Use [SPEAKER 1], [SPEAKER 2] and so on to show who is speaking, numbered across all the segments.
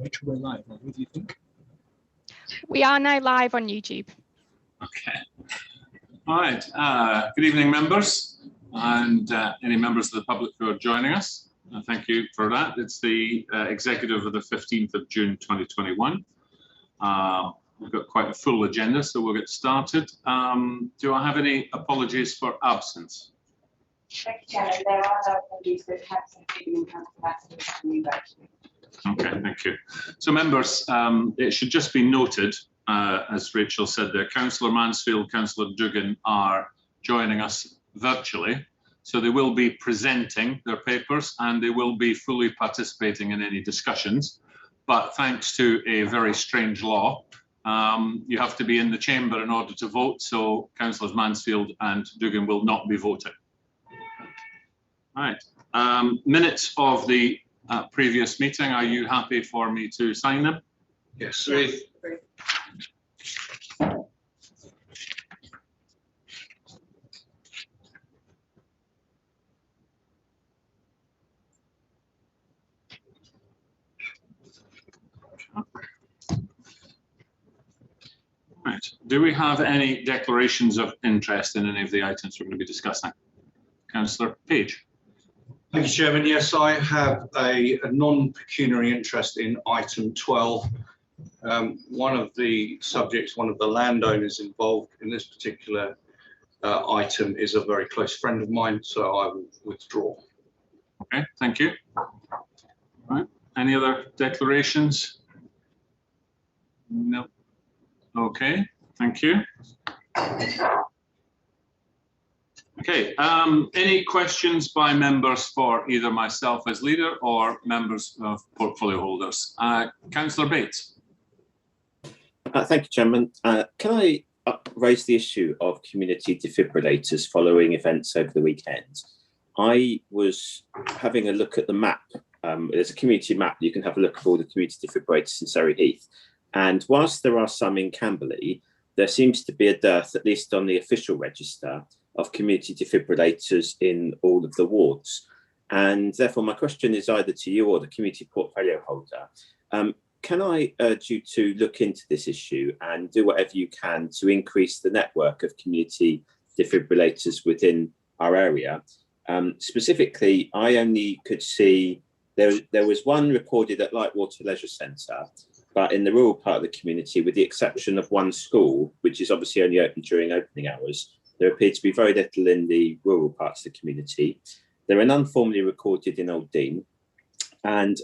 [SPEAKER 1] Rachel, we're live. What do you think?
[SPEAKER 2] We are now live on YouTube.
[SPEAKER 3] Okay. All right. Good evening, members, and any members of the public who are joining us. Thank you for that. It's the executive of the 15th of June 2021. We've got quite a full agenda, so we'll get started. Do I have any apologies for absence?
[SPEAKER 4] Thank you, Chairman. There are no apologies for absence in capacity.
[SPEAKER 3] Okay, thank you. So, members, it should just be noted, as Rachel said there, Councillor Mansfield, Councillor Duggan are joining us virtually. So they will be presenting their papers and they will be fully participating in any discussions. But thanks to a very strange law, you have to be in the chamber in order to vote. So Councillors Mansfield and Duggan will not be voting. All right. Minutes of the previous meeting. Are you happy for me to sign them?
[SPEAKER 1] Yes.
[SPEAKER 3] Right. Do we have any declarations of interest in any of the items we're going to be discussing? Councillor Page.
[SPEAKER 5] Thank you, Chairman. Yes, I have a non-pecuniary interest in item 12. One of the subjects, one of the landowners involved in this particular item is a very close friend of mine, so I will withdraw.
[SPEAKER 3] Okay, thank you. All right. Any other declarations? No. Okay, thank you. Okay, any questions by members for either myself as leader or members of portfolio holders? Councillor Bates.
[SPEAKER 6] Thank you, Chairman. Can I raise the issue of community defibrillators following events over the weekend? I was having a look at the map. There's a community map. You can have a look at all the community defibrillators in Surrey Heath. And whilst there are some in Camberley, there seems to be a dearth, at least on the official register, of community defibrillators in all of the wards. And therefore, my question is either to you or the community portfolio holder. Can I urge you to look into this issue and do whatever you can to increase the network of community defibrillators within our area? Specifically, I only could see there was one recorded at Lightwater Leisure Centre, but in the rural part of the community, with the exception of one school, which is obviously only open during opening hours, there appeared to be very little in the rural parts of the community. There are none formally recorded in Old Dean. And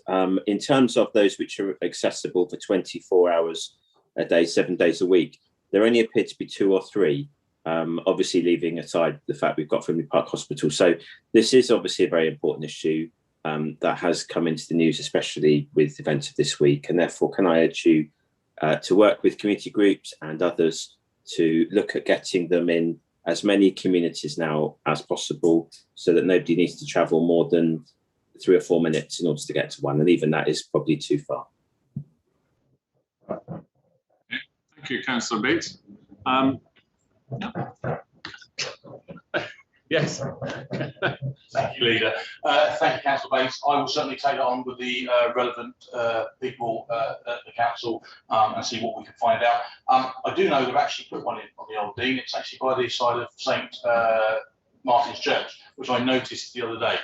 [SPEAKER 6] in terms of those which are accessible for 24 hours a day, 7 days a week, there only appear to be 2 or 3, obviously leaving aside the fact we've got Frimley Park Hospital. So this is obviously a very important issue that has come into the news, especially with events of this week. And therefore, can I urge you to work with community groups and others to look at getting them in as many communities now as possible so that nobody needs to travel more than 3 or 4 minutes in order to get to one. And even that is probably too far.
[SPEAKER 3] Thank you, Councillor Bates. Yes.
[SPEAKER 7] Thank you, Leader. Thank you, Councillor Bates. I will certainly take it on with the relevant people at the council and see what we can find out. I do know they've actually put one in on the Old Dean. It's actually by the side of St Martin's Church, which I noticed the other day.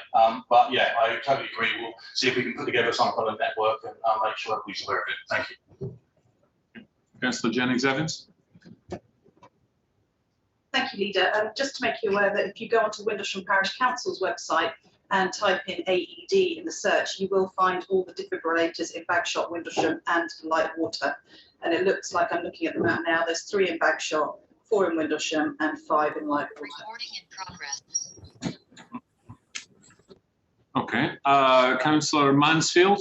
[SPEAKER 7] But yeah, I totally agree. We'll see if we can put together some kind of network and make sure everybody's aware of it. Thank you.
[SPEAKER 3] Councillor Jennings-Evans.
[SPEAKER 8] Thank you, Leader. Just to make you aware that if you go onto Windlesham Parish Council's website and type in AED in the search, you will find all the defibrillators in Bagshot, Windlesham and Lightwater. And it looks like I'm looking at the map now. There's 3 in Bagshot, 4 in Windlesham and 5 in Lightwater.
[SPEAKER 9] Recording in progress.
[SPEAKER 3] Okay. Councillor Mansfield.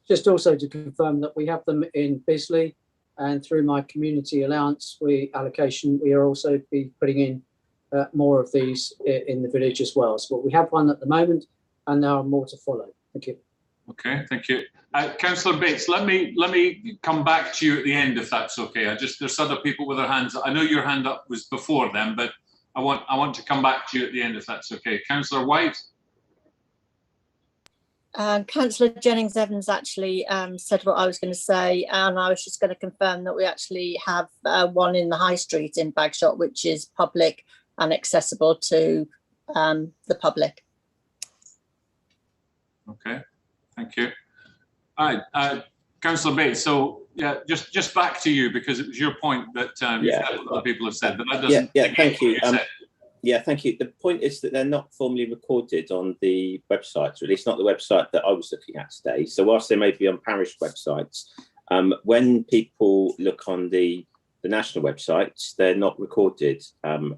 [SPEAKER 10] Just also to confirm that we have them in Bisley, and through my community allowance allocation, we are also be putting in more of these in the village as well. So we have one at the moment, and there are more to follow. Thank you.
[SPEAKER 3] Okay, thank you. Councillor Bates, let me come back to you at the end if that's okay. There's other people with their hands up. I know your hand up was before them, but I want to come back to you at the end if that's okay. Councillor White.
[SPEAKER 11] Councillor Jennings-Evans actually said what I was going to say, and I was just going to confirm that we actually have one in the High Street in Bagshot, which is public and accessible to the public.
[SPEAKER 3] Okay, thank you. All right, Councillor Bates. So yeah, just back to you, because it was your point that other people have said, but that doesn't.
[SPEAKER 6] Thank you. Yeah, thank you. The point is that they're not formally recorded on the websites, or at least not the website that I was looking at today. So whilst they may be on parish websites, when people look on the national websites, they're not recorded, and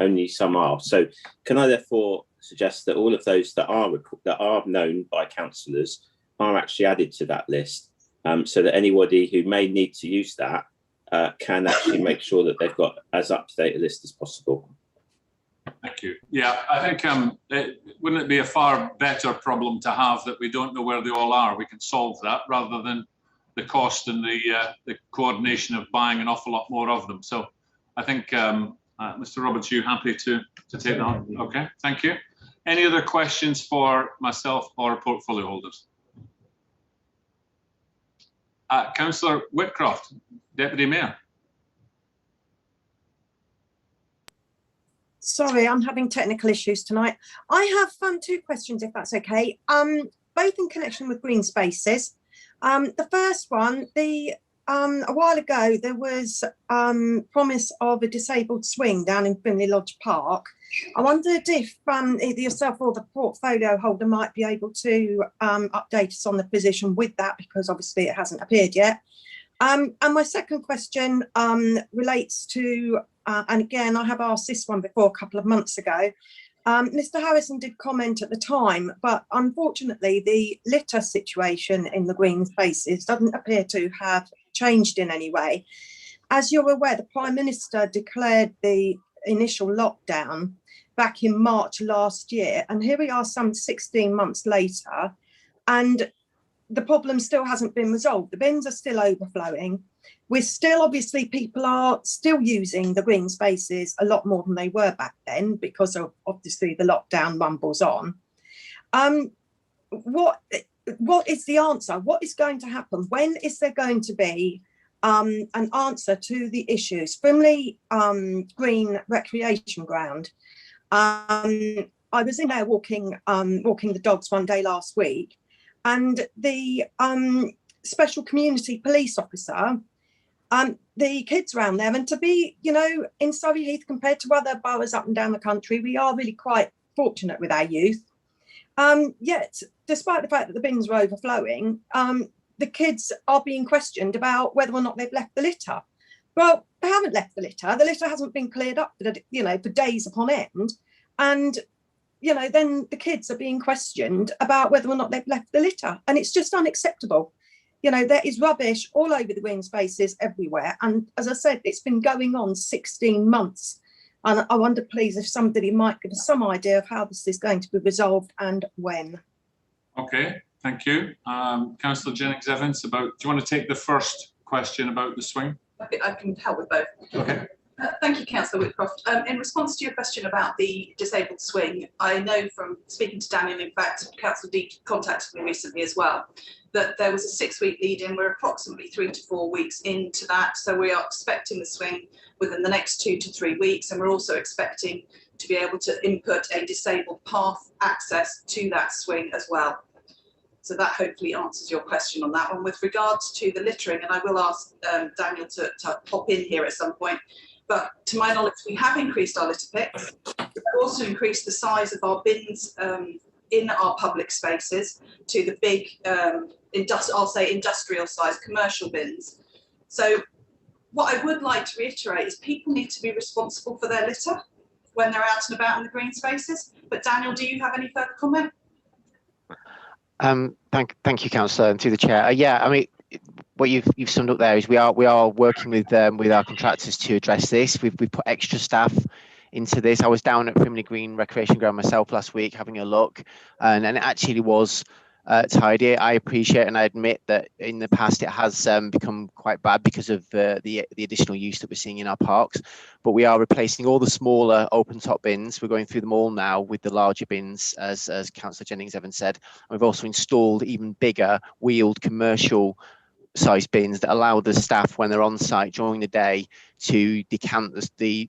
[SPEAKER 6] only some are. So can I therefore suggest that all of those that are known by councillors are actually added to that list, so that anybody who may need to use that can actually make sure that they've got as up-to-date a list as possible.
[SPEAKER 3] Thank you. Yeah, I think wouldn't it be a far better problem to have that we don't know where they all are? We can solve that rather than the cost and the coordination of buying an awful lot more of them. So I think, Mr. Roberts, you happy to take that on? Okay, thank you. Any other questions for myself or portfolio holders? Councillor Whitcroft, Deputy Mayor.
[SPEAKER 12] Sorry, I'm having technical issues tonight. I have two questions, if that's okay, both in connection with green spaces. The first one, a while ago, there was promise of a disabled swing down in Frimley Lodge Park. I wondered if either yourself or the portfolio holder might be able to update us on the position with that, because obviously it hasn't appeared yet. And my second question relates to, and again, I have asked this one before a couple of months ago. Mr. Harrison did comment at the time, but unfortunately the litter situation in the green spaces doesn't appear to have changed in any way. As you're aware, the Prime Minister declared the initial lockdown back in March last year, and here we are some 16 months later, and the problem still hasn't been resolved. The bins are still overflowing. We're still, obviously, people are still using the green spaces a lot more than they were back then, because of obviously the lockdown rumbles on. What is the answer? What is going to happen? When is there going to be an answer to the issues? Frimley Green Recreation Ground. I was in there walking the dogs one day last week, and the special community police officer, the kids around there, and to be, in Surrey Heath compared to other boroughs up and down the country, we are really quite fortunate with our youth. Yet, despite the fact that the bins are overflowing, the kids are being questioned about whether or not they've left the litter. Well, they haven't left the litter. The litter hasn't been cleared up for days upon end. And, then the kids are being questioned about whether or not they've left the litter. And it's just unacceptable. There is rubbish all over the green spaces everywhere. And as I said, it's been going on 16 months. And I wonder, please, if somebody might give us some idea of how this is going to be resolved and when.
[SPEAKER 3] Okay, thank you. Councillor Jennings-Evans, do you want to take the first question about the swing?
[SPEAKER 8] I can help with both.
[SPEAKER 3] Okay.
[SPEAKER 8] Thank you, Councillor Whitcroft. In response to your question about the disabled swing, I know from speaking to Daniel, in fact, Councillor Deep contacted me recently as well, that there was a 6-week lead-in. We're approximately 3 to 4 weeks into that. So we are expecting the swing within the next 2 to 3 weeks. And we're also expecting to be able to input a disabled path access to that swing as well. So that hopefully answers your question on that one. With regards to the littering, and I will ask Daniel to pop in here at some point, but to my knowledge, we have increased our litter picks. We've also increased the size of our bins in our public spaces to the big, I'll say industrial size commercial bins. So what I would like to reiterate is people need to be responsible for their litter when they're out and about in the green spaces. But Daniel, do you have any further comment?
[SPEAKER 13] Thank you, Councillor, and through the chair. Yeah, I mean, what you've summed up there is we are working with our contractors to address this. We've put extra staff into this. I was down at Frimley Green Recreation Ground myself last week having a look, and it actually was tidy. I appreciate and I admit that in the past it has become quite bad because of the additional use that we're seeing in our parks. But we are replacing all the smaller open top bins. We're going through them all now with the larger bins, as Councillor Jennings-Evans said. And we've also installed even bigger wheeled commercial size bins that allow the staff, when they're on site during the day, to decant the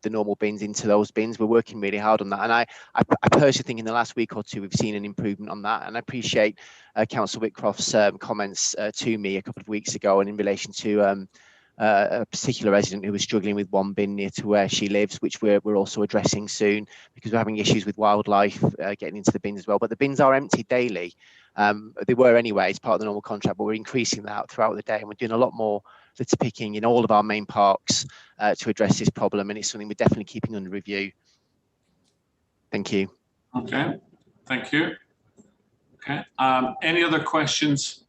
[SPEAKER 13] normal bins into those bins. We're working really hard on that, and I personally think in the last week or two we've seen an improvement on that. And I appreciate Councillor Whitcroft's comments to me a couple of weeks ago, and in relation to a particular resident who was struggling with one bin near to where she lives, which we're also addressing soon, because we're having issues with wildlife getting into the bins as well. But the bins are emptied daily. They were anyway as part of the normal contract, but we're increasing that throughout the day, and we're doing a lot more litter picking in all of our main parks to address this problem, and it's something we're definitely keeping under review. Thank you.
[SPEAKER 3] Okay, thank you. Okay, any other questions?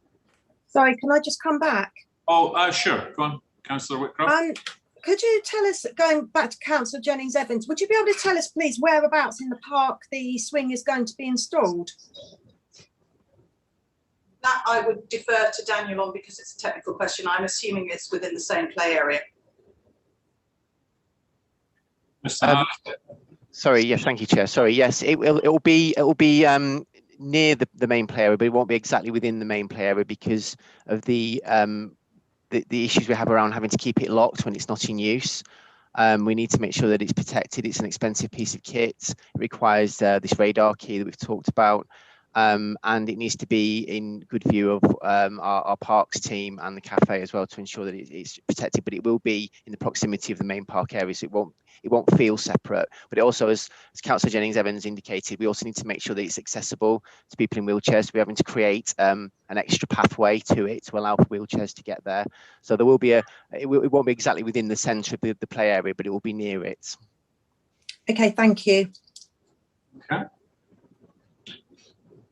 [SPEAKER 12] Sorry, can I just come back?
[SPEAKER 3] Oh, sure, go on, Councillor Whitcroft.
[SPEAKER 12] Could you tell us, going back to Councillor Jennings-Evans, would you be able to tell us, please, whereabouts in the park the swing is going to be installed?
[SPEAKER 8] That I would defer to Daniel on, because it's a technical question. I'm assuming it's within the same play area.
[SPEAKER 13] Sorry, yes, thank you, Chair. Sorry, yes, it will be near the main play area, but it won't be exactly within the main play area because of the issues we have around having to keep it locked when it's not in use. We need to make sure that it's protected. It's an expensive piece of kit. It requires this radar key that we've talked about. And it needs to be in good view of our parks team and the cafe as well, to ensure that it's protected. But it will be in the proximity of the main park area, so it won't feel separate. But it also, as Councillor Jennings-Evans indicated, we also need to make sure that it's accessible to people in wheelchairs. We're having to create an extra pathway to it to allow for wheelchairs to get there. So there will be it won't be exactly within the centre of the play area, but it will be near it.
[SPEAKER 12] Okay, thank you.
[SPEAKER 3] Okay.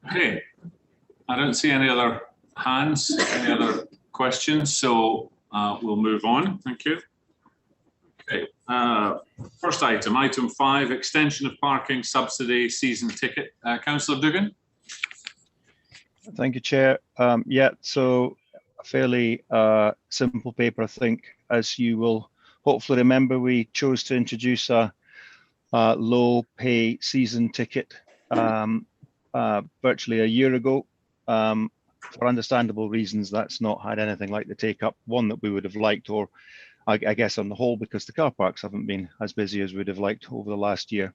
[SPEAKER 3] Okay, I don't see any other hands, any other questions, so we'll move on. Thank you. Okay, first item 5, extension of parking subsidy season ticket. Councillor Duggan.
[SPEAKER 1] Thank you, Chair. Yeah, so a fairly simple paper, I think. As you will hopefully remember, we chose to introduce a low pay season ticket virtually a year ago. For understandable reasons, that's not had anything like the take up one that we would have liked, or I guess on the whole, because the car parks haven't been as busy as we'd have liked over the last year.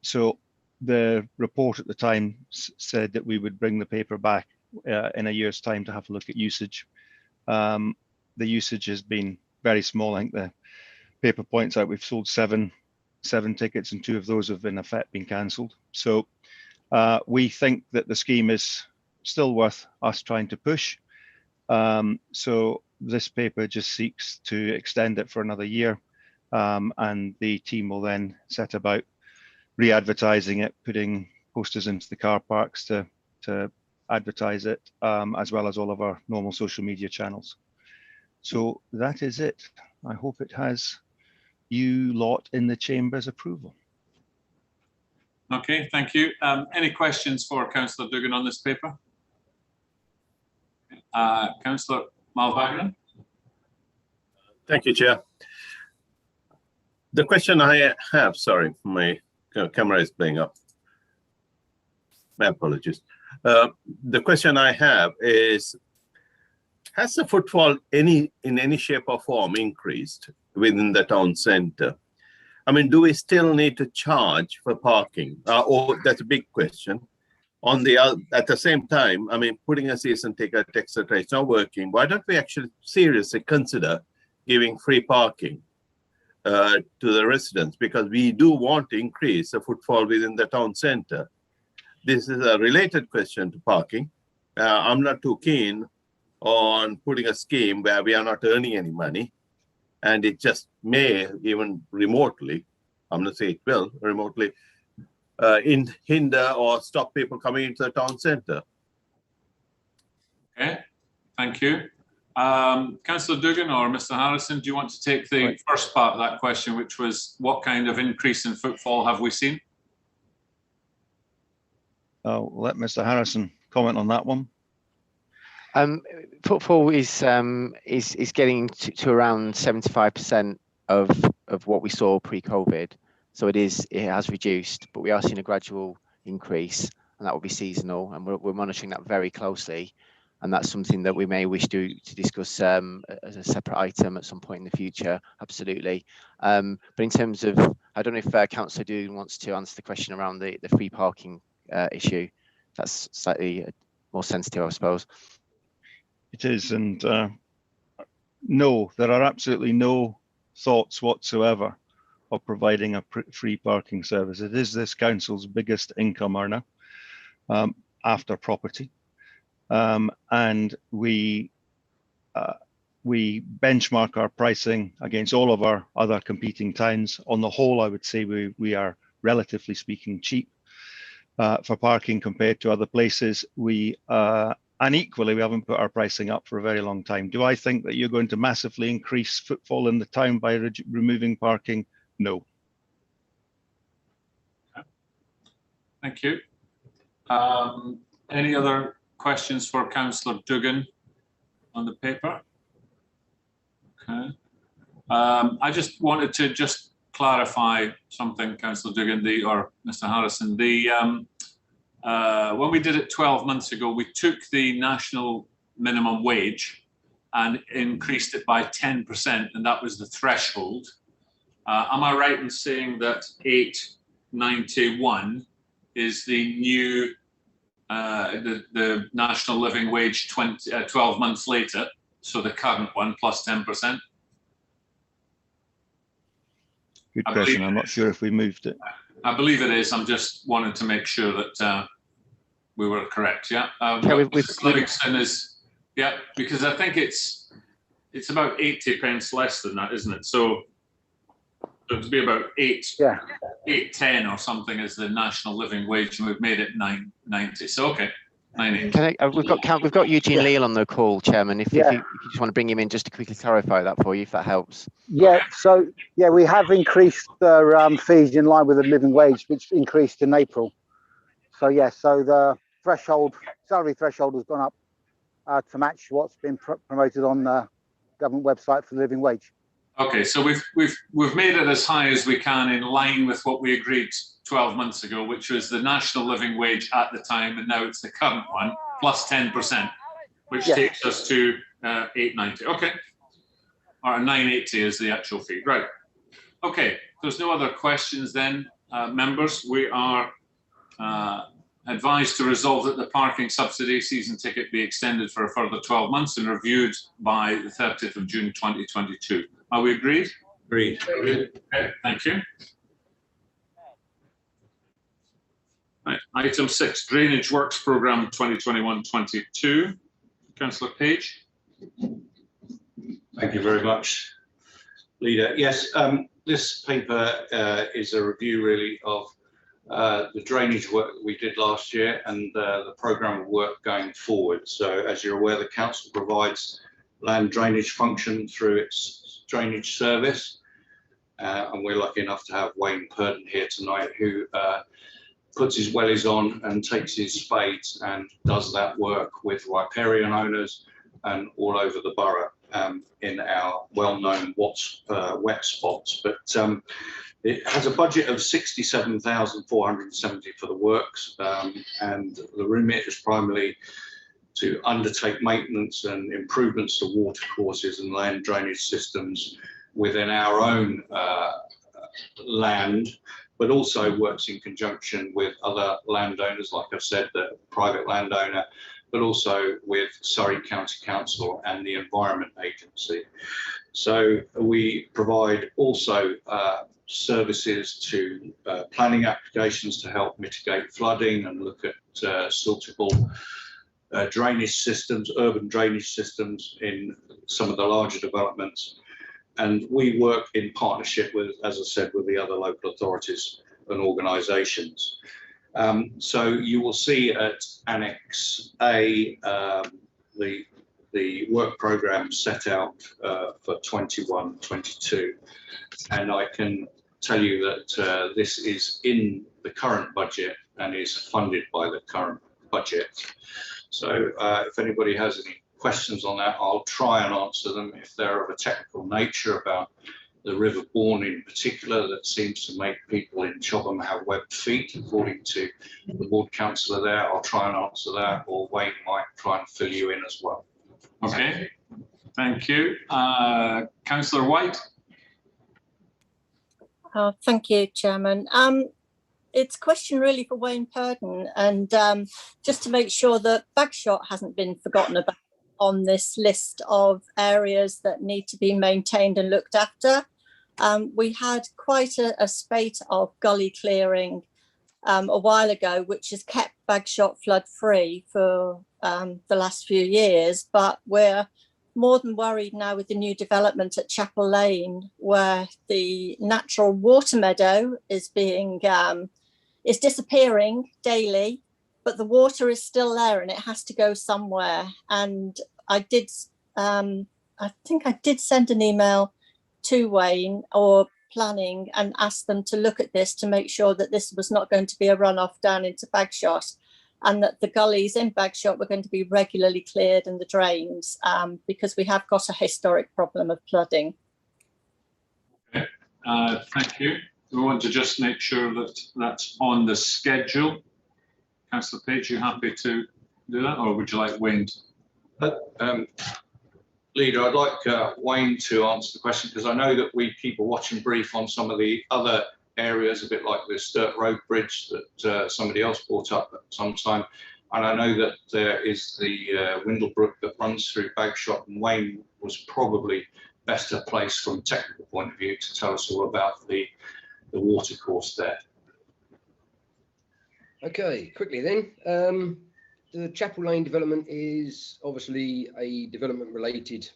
[SPEAKER 1] So the report at the time said that we would bring the paper back in a year's time to have a look at usage. The usage has been very small. I think the paper points out we've sold seven tickets, and 2 of those have in effect been cancelled. So we think that the scheme is still worth us trying to push. So this paper just seeks to extend it for another year, and the team will then set about re-advertising it, putting posters into the car parks to advertise it, as well as all of our normal social media channels. So that is it. I hope it has you lot in the Chamber's approval.
[SPEAKER 3] Okay, thank you. Any questions for Councillor Duggan on this paper? Councillor Malvagran.
[SPEAKER 14] Thank you, Chair. The question I have, sorry, my camera is playing up. My apologies. The question I have is, has the footfall in any shape or form increased within the town centre? I mean, do we still need to charge for parking? Or that's a big question. At the same time, I mean, putting a season ticket, etc., it's not working. Why don't we actually seriously consider giving free parking to the residents? Because we do want to increase the footfall within the town centre. This is a related question to parking. I'm not too keen on putting a scheme where we are not earning any money, and it just may even remotely, I'm not saying it will, remotely hinder or stop people coming into the town centre.
[SPEAKER 3] Okay, thank you. Councillor Duggan or Mr. Harrison, do you want to take the first part of that question, which was what kind of increase in footfall have we seen?
[SPEAKER 1] I'll let Mr. Harrison comment on that one.
[SPEAKER 13] Footfall is getting to around 75% of what we saw pre-COVID. So it has reduced, but we are seeing a gradual increase, and that will be seasonal, and we're monitoring that very closely. And that's something that we may wish to discuss as a separate item at some point in the future. Absolutely. But in terms of, I don't know if Councillor Doogan wants to answer the question around the free parking issue. That's slightly more sensitive, I suppose.
[SPEAKER 1] It is, and no, there are absolutely no thoughts whatsoever of providing a free parking service. It is this council's biggest income earner after property. And we benchmark our pricing against all of our other competing towns. On the whole, I would say we are, relatively speaking, cheap for parking compared to other places. And equally, we haven't put our pricing up for a very long time. Do I think that you're going to massively increase footfall in the town by removing parking? No.
[SPEAKER 3] Thank you. Any other questions for Councillor Doogan on the paper? Okay. I just wanted to clarify something, Councillor Doogan, or Mr. Harrison. When we did it 12 months ago, we took the national minimum wage and increased it by 10%, and that was the threshold. Am I right in saying that 891 is the new the national living wage 12 months later, so the current one plus 10%?
[SPEAKER 1] Good question. I'm not sure if we moved it.
[SPEAKER 3] I believe it is. I'm just wanting to make sure that we were correct. Yeah. Livingston is, yeah, because I think it's about 80 pence less than that, isn't it? So it would be about 810 or something as the national living wage, and we've made it 990. So okay, 980.
[SPEAKER 13] We've got Eugene Leal on the call, Chairman. If you just want to bring him in just to quickly clarify that for you, if that helps.
[SPEAKER 15] Yeah. So yeah, we have increased the fees in line with the living wage, which increased in April. So yeah, so the salary threshold has gone up to match what's been promoted on the government website for the living wage.
[SPEAKER 3] Okay, so we've made it as high as we can in line with what we agreed 12 months ago, which was the national living wage at the time, and now it's the current one plus 10%, which takes us to 890. Okay, or 980 is the actual fee. Right. Okay. There's no other questions then, members. We are advised to resolve that the parking subsidy season ticket be extended for a further 12 months and reviewed by the 30th of June 2022. Are we agreed?
[SPEAKER 5] Agreed.
[SPEAKER 3] Okay, thank you. Right. Item 6, Drainage Works Programme 2021-22. Councillor Page.
[SPEAKER 5] Thank you very much, Leader. Yes, this paper is a review really of the drainage work that we did last year and the programme of work going forward. So as you're aware, the council provides land drainage function through its drainage service, and we're lucky enough to have Wayne Purden here tonight, who puts his wellies on and takes his spades and does that work with riparian owners and all over the borough in our well-known wet spots. But it has a budget of 67,470 for the works, and the remit is primarily to undertake maintenance and improvements to water courses and land drainage systems within our own land, but also works in conjunction with other landowners, like I've said, the private landowner, but also with Surrey County Council and the Environment Agency. So we provide also services to planning applications to help mitigate flooding and look at suitable drainage systems, urban drainage systems in some of the larger developments. And we work in partnership with, as I said, with the other local authorities and organisations. So you will see at Annex A the work programme set out for 21-22, and I can tell you that this is in the current budget and is funded by the current budget. So if anybody has any questions on that, I'll try and answer them. If they're of a technical nature about the River Bourne in particular, that seems to make people in Chobham have webbed feet, according to the ward councillor there, I'll try and answer that, or Wayne might try and fill you in as well.
[SPEAKER 3] Okay, thank you. Councillor White.
[SPEAKER 11] Thank you, Chairman. It's a question really for Wayne Purden, and just to make sure that Bagshot hasn't been forgotten about on this list of areas that need to be maintained and looked after. We had quite a spate of gully clearing a while ago, which has kept Bagshot flood free for the last few years, but we're more than worried now with the new development at Chapel Lane, where the natural water meadow is being is disappearing daily, but the water is still there and it has to go somewhere. And I think I did send an email to Wayne or planning and ask them to look at this to make sure that this was not going to be a runoff down into Bagshot, and that the gullies in Bagshot were going to be regularly cleared and the drains, because we have got a historic problem of flooding.
[SPEAKER 3] Okay, thank you. We want to just make sure that that's on the schedule. Councillor Page, you happy to do that, or would you like Wayne?
[SPEAKER 5] Leader, I'd like Wayne to answer the question, because I know that we keep a watching brief on some of the other areas, a bit like the Sturt Road Bridge that somebody else brought up at some time. And I know that there is the Windlebrook that runs through Bagshot, and Wayne was probably better placed from a technical point of view to tell us all about the water course there.
[SPEAKER 16] Okay, quickly then. The Chapel Lane development is obviously a development related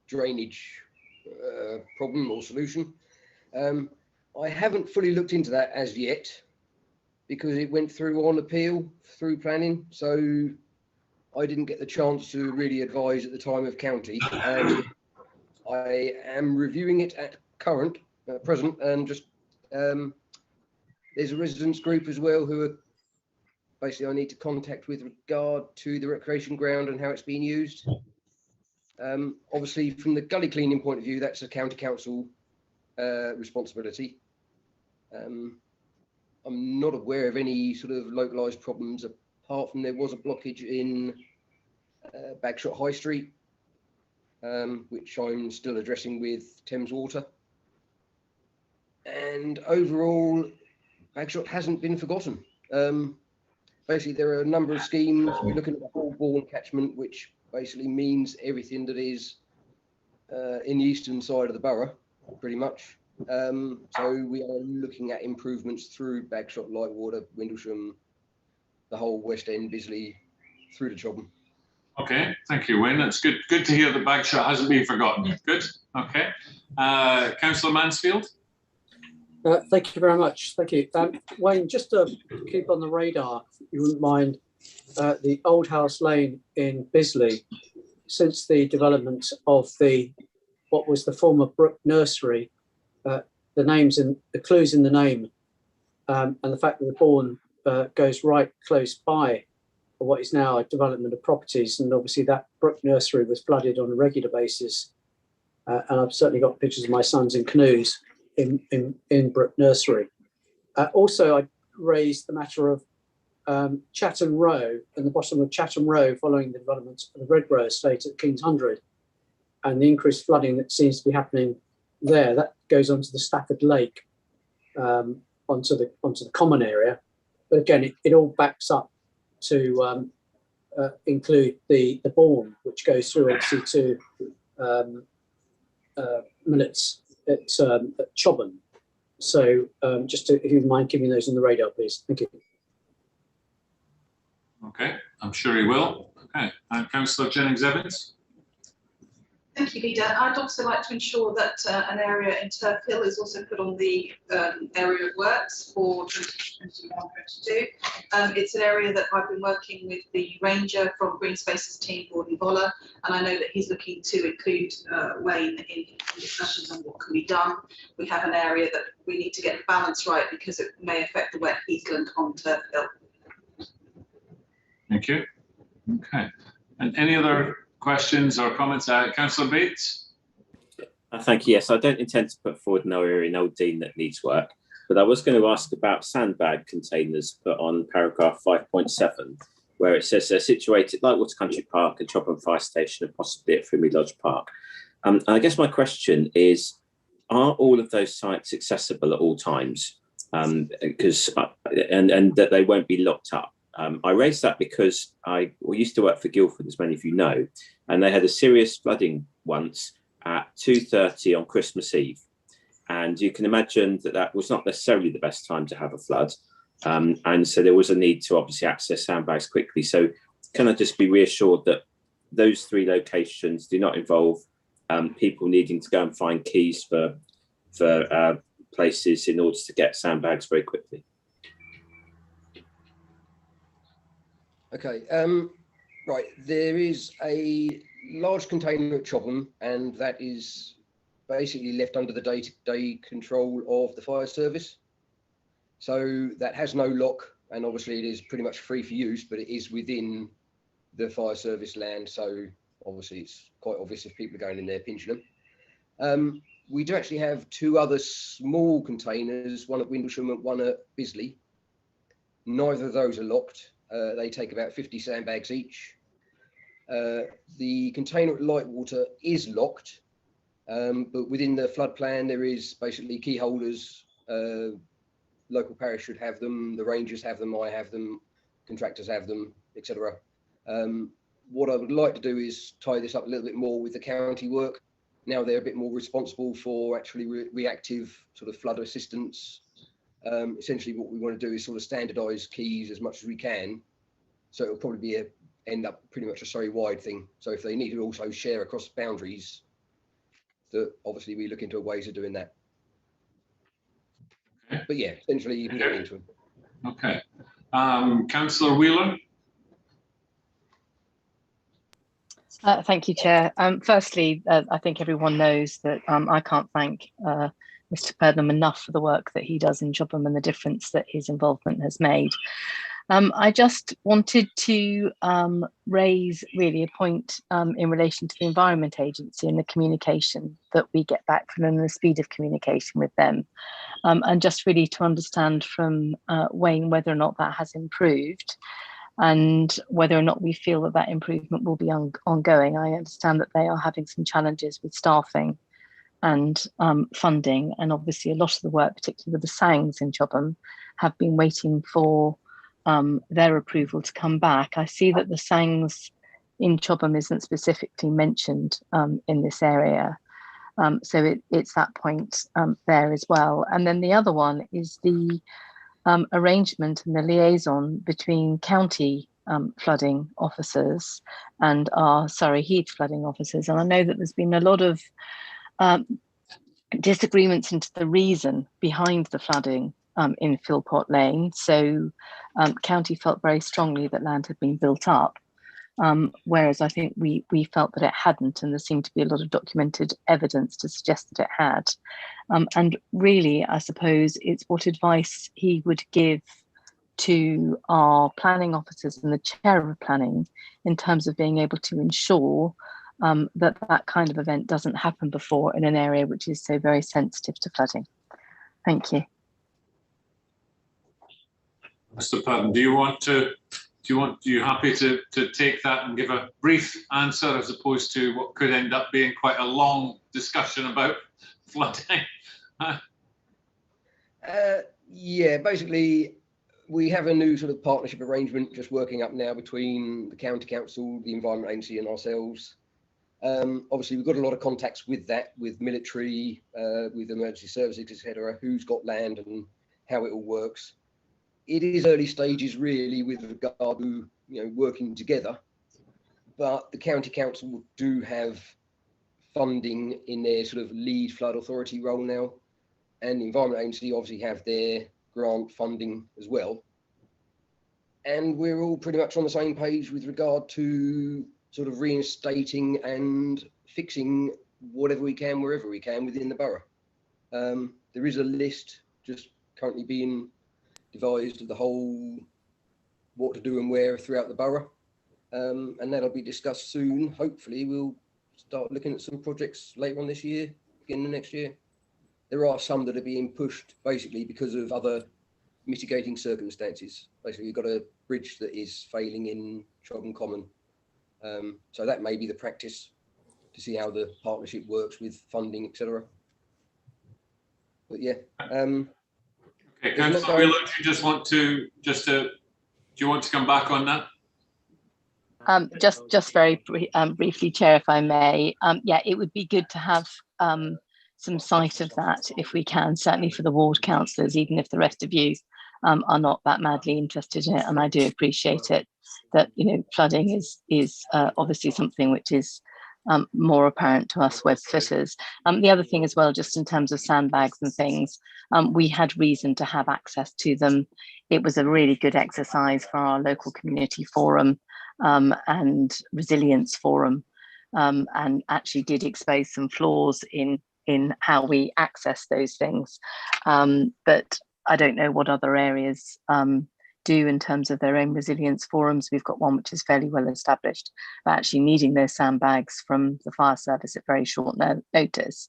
[SPEAKER 16] drainage problem or solution. I haven't fully looked into that as yet because it went through on appeal through planning, so I didn't get the chance to really advise at the time of county. I am reviewing it at present, and just there's a residents group as well who are basically I need to contact with regard to the recreation ground and how it's being used. Obviously, from the gully cleaning point of view, that's a county council responsibility. I'm not aware of any sort of localised problems, apart from there was a blockage in Bagshot High Street, which I'm still addressing with Thames Water. And overall, Bagshot hasn't been forgotten. Basically, there are a number of schemes. We're looking at the whole Bourne catchment, which basically means everything that is in the eastern side of the borough, pretty much. So we are looking at improvements through Bagshot, Lightwater, Windlesham, the whole West End, Bisley, through to Chobham.
[SPEAKER 3] Okay, thank you, Wayne. That's good. Good to hear that Bagshot hasn't been forgotten. Good. Okay. Councillor Mansfield.
[SPEAKER 10] Thank you very much. Thank you. Wayne, just to keep on the radar, if you wouldn't mind, the Old House Lane in Bisley, since the development of what was the former Brook Nursery, the names and the clues in the name, and the fact that the Bourne goes right close by what is now a development of properties, and obviously that Brook Nursery was flooded on a regular basis, and I've certainly got pictures of my sons in canoes in Brook Nursery. Also, I raised the matter of Chatham Row and the bottom of Chatham Row following the development of the Redborough estate at King's 100 and the increased flooding that seems to be happening there. That goes onto the Stafford Lake, onto the common area. But again, it all backs up to include the Bourne, which goes through obviously to Millets at Chobham. So just if you mind giving those on the radar, please. Thank you.
[SPEAKER 3] Okay, I'm sure he will. Okay, Councillor Jennings-Evans.
[SPEAKER 8] Thank you, Leader. I'd also like to ensure that an area in Turf Hill is also put on the area of works for 2021-22. It's an area that I've been working with the ranger from Green Spaces team, Gordon Voller, and I know that he's looking to include Wayne in discussions on what can be done. We have an area that we need to get the balance right because it may affect the wet heathland on Turf Hill.
[SPEAKER 3] Thank you. Okay. And any other questions or comments? Councillor Bates?
[SPEAKER 6] Thank you. Yes, I don't intend to put forward an area in Old Dean that needs work, but I was going to ask about sandbag containers put on paragraph 5.7, where it says they're situated like Water Country Park and Chobham Fire Station and possibly at Frimley Lodge Park. I guess my question is, are all of those sites accessible at all times? Because and that they won't be locked up. I raised that because I used to work for Guildford, as many of you know, and they had a serious flooding once at 2:30 on Christmas Eve. And you can imagine that that was not necessarily the best time to have a flood. And so there was a need to obviously access sandbags quickly. So can I just be reassured that those 3 locations do not involve people needing to go and find keys for places in order to get sandbags very quickly?
[SPEAKER 16] Okay, right, there is a large container at Chobham, and that is basically left under the day-to-day control of the fire service. So that has no lock, and obviously it is pretty much free for use, but it is within the fire service land. So obviously it's quite obvious if people are going in there pinching them. We do actually have 2 other small containers, one at Windlesham and one at Bisley. Neither of those are locked. They take about 50 sandbags each. The container at Lightwater is locked, but within the flood plan, there is basically key holders. Local parish should have them, the rangers have them, I have them, contractors have them, etc. What I would like to do is tie this up a little bit more with the county work. Now they're a bit more responsible for actually reactive sort of flood assistance. Essentially what we want to do is sort of standardise keys as much as we can. So it'll probably be end up pretty much a Surrey-wide thing. So if they need to also share across boundaries, that obviously we look into ways of doing that. Okay. But yeah, essentially you can get into them.
[SPEAKER 3] Okay. Councillor Wheeler?
[SPEAKER 17] Thank you, Chair. Firstly, I think everyone knows that I can't thank Mr. Purdham enough for the work that he does in Chobham and the difference that his involvement has made. I just wanted to raise really a point in relation to the Environment Agency and the communication that we get back from them and the speed of communication with them. And just really to understand from Wayne whether or not that has improved and whether or not we feel that that improvement will be ongoing. I understand that they are having some challenges with staffing and funding, and obviously a lot of the work, particularly with the SANGs in Chobham, have been waiting for their approval to come back. I see that the SANGs in Chobham isn't specifically mentioned in this area. So it's that point there as well. And then the other one is the arrangement and the liaison between county flooding officers and our Surrey Heath flooding officers. And I know that there's been a lot of disagreements into the reason behind the flooding in Philpott Lane. So county felt very strongly that land had been built up, whereas I think we felt that it hadn't, and there seemed to be a lot of documented evidence to suggest that it had. And really, I suppose it's what advice he would give to our planning officers and the chair of planning in terms of being able to ensure that that kind of event doesn't happen before in an area which is so very sensitive to flooding. Thank you.
[SPEAKER 3] Mr. Purdham, are you happy to take that and give a brief answer as opposed to what could end up being quite a long discussion about flooding?
[SPEAKER 16] Yeah, basically we have a new sort of partnership arrangement just working up now between the county council, the Environment Agency and ourselves. Obviously we've got a lot of contacts with that, with military, with emergency services, etc., who's got land and how it all works. It is early stages really with regard to working together, but the county council do have funding in their sort of lead flood authority role now, and the Environment Agency obviously have their grant funding as well. And we're all pretty much on the same page with regard to sort of reinstating and fixing whatever we can, wherever we can within the borough. There is a list just currently being devised of the whole what to do and where throughout the borough. And that'll be discussed soon. Hopefully we'll start looking at some projects later on this year, beginning of next year. There are some that are being pushed basically because of other mitigating circumstances. Basically, you've got a bridge that is failing in Chobham Common. So that may be the practice to see how the partnership works with funding, etc. But yeah.
[SPEAKER 3] Okay, Councillor Wheeler, do you just want to do you want to come back on that?
[SPEAKER 17] Just very briefly, Chair, if I may. Yeah, it would be good to have some sight of that if we can, certainly for the ward councillors, even if the rest of you are not that madly interested in it. And I do appreciate it that, you know, flooding is obviously something which is more apparent to us web fitters. The other thing as well, just in terms of sandbags and things, we had reason to have access to them. It was a really good exercise for our local community forum and resilience forum, and actually did expose some flaws in how we access those things. But I don't know what other areas do in terms of their own resilience forums. We've got one which is fairly well established, but actually needing those sandbags from the fire service at very short notice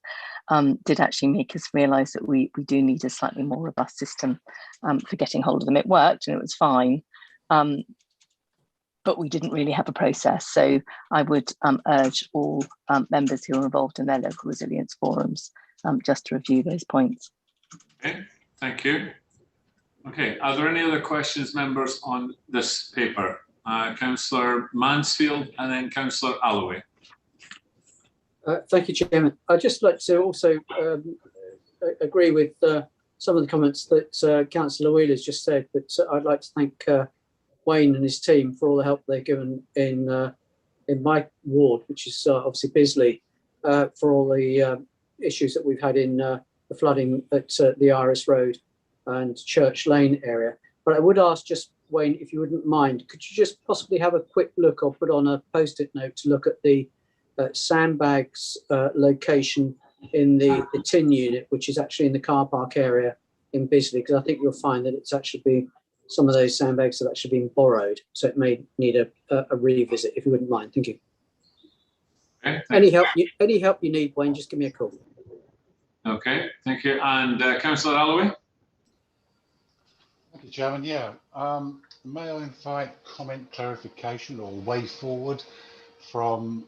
[SPEAKER 17] did actually make us realise that we do need a slightly more robust system for getting hold of them. It worked and it was fine, but we didn't really have a process. So I would urge all members who are involved in their local resilience forums just to review those points.
[SPEAKER 3] Okay, thank you. Okay, are there any other questions, members, on this paper? Councillor Mansfield and then Councillor Alloway.
[SPEAKER 10] Thank you, Chairman. I'd just like to also agree with some of the comments that Councillor Wheeler's just said, but I'd like to thank Wayne and his team for all the help they've given in my ward, which is obviously Bisley, for all the issues that we've had in the flooding at the Iris Road and Church Lane area. But I would ask just, Wayne, if you wouldn't mind, could you just possibly have a quick look or put on a post-it note to look at the sandbags location in the tin unit, which is actually in the car park area in Bisley, because I think you'll find that it's actually been, some of those sandbags have actually been borrowed, so it may need a revisit, if you wouldn't mind. Thank you.
[SPEAKER 3] Okay,
[SPEAKER 10] any help you need, Wayne, just give me a call.
[SPEAKER 3] Okay, thank you. And Councillor Alloway.
[SPEAKER 18] Thank you, Chairman. Yeah, may I invite comment, clarification or way forward from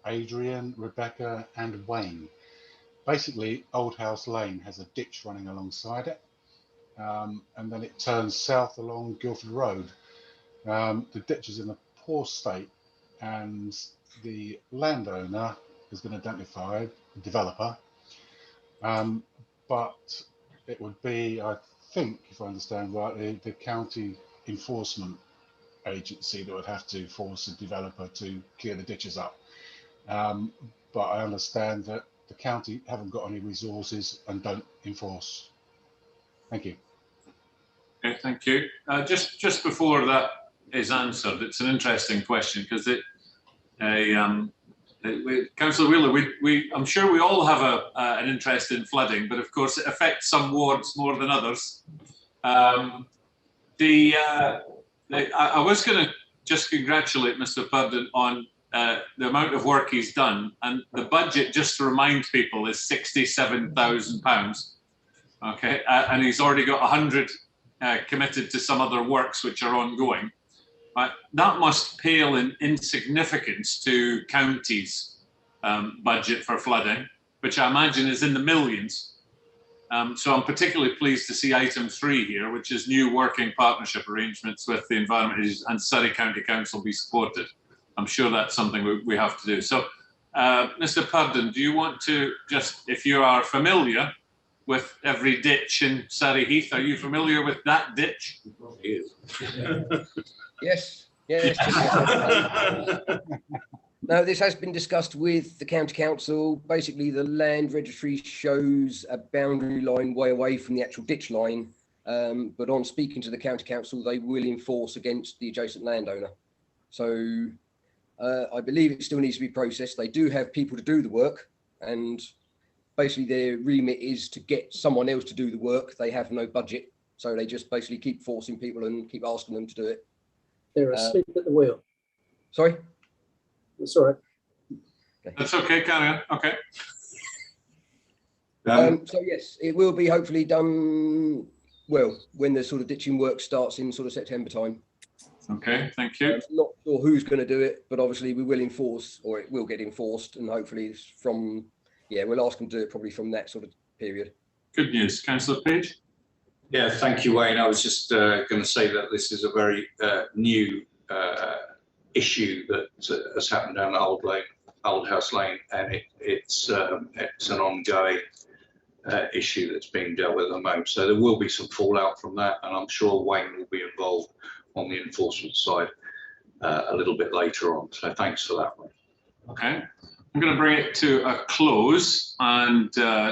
[SPEAKER 18] Adrian, Rebecca and Wayne. Basically, Old House Lane has a ditch running alongside it, and then it turns south along Guildford Road. The ditch is in a poor state, and the landowner has been identified, the developer, but it would be, I think, if I understand right, the county enforcement agency that would have to force the developer to clear the ditches up. But I understand that the county haven't got any resources and don't enforce. Thank you.
[SPEAKER 3] Okay, thank you. Just before that is answered, it's an interesting question because Councillor Wheeler, I'm sure we all have an interest in flooding, but of course it affects some wards more than others. I was going to just congratulate Mr. Purdon on the amount of work he's done, and the budget, just to remind people, is £67,000. Okay, and he's already got 100 committed to some other works which are ongoing. That must pale in insignificance to counties' budget for flooding, which I imagine is in the millions. So I'm particularly pleased to see item 3 here, which is new working partnership arrangements with the Environment and Surrey County Council be supported. I'm sure that's something we have to do. So, Mr. Purdon, do you want to just, if you are familiar with every ditch in Surrey Heath, are you familiar with that ditch?
[SPEAKER 16] Yes. Yes. Now, this has been discussed with the county council. Basically, the land registry shows a boundary line way away from the actual ditch line. But on speaking to the county council, they will enforce against the adjacent landowner. So I believe it still needs to be processed. They do have people to do the work, and basically their remit is to get someone else to do the work. They have no budget, so they just basically keep forcing people and keep asking them to do it.
[SPEAKER 10] They're asleep at the wheel.
[SPEAKER 16] Sorry?
[SPEAKER 10] That's all right.
[SPEAKER 3] That's okay, carry on. Okay.
[SPEAKER 16] So yes, it will be hopefully done well when the sort of ditching work starts in sort of September time.
[SPEAKER 3] Okay, thank you.
[SPEAKER 16] I'm not sure who's going to do it, but obviously we will enforce, or it will get enforced, and hopefully it's from, yeah, we'll ask them to do it probably from that sort of period.
[SPEAKER 3] Good news. Councillor Page?
[SPEAKER 5] Yeah, thank you, Wayne. I was just going to say that this is a very new issue that has happened down the Old House Lane, and it's an ongoing issue that's being dealt with at the moment. So there will be some fallout from that, and I'm sure Wayne will be involved on the enforcement side a little bit later on. So thanks for that, Wayne.
[SPEAKER 3] Okay, I'm going to bring it to a close and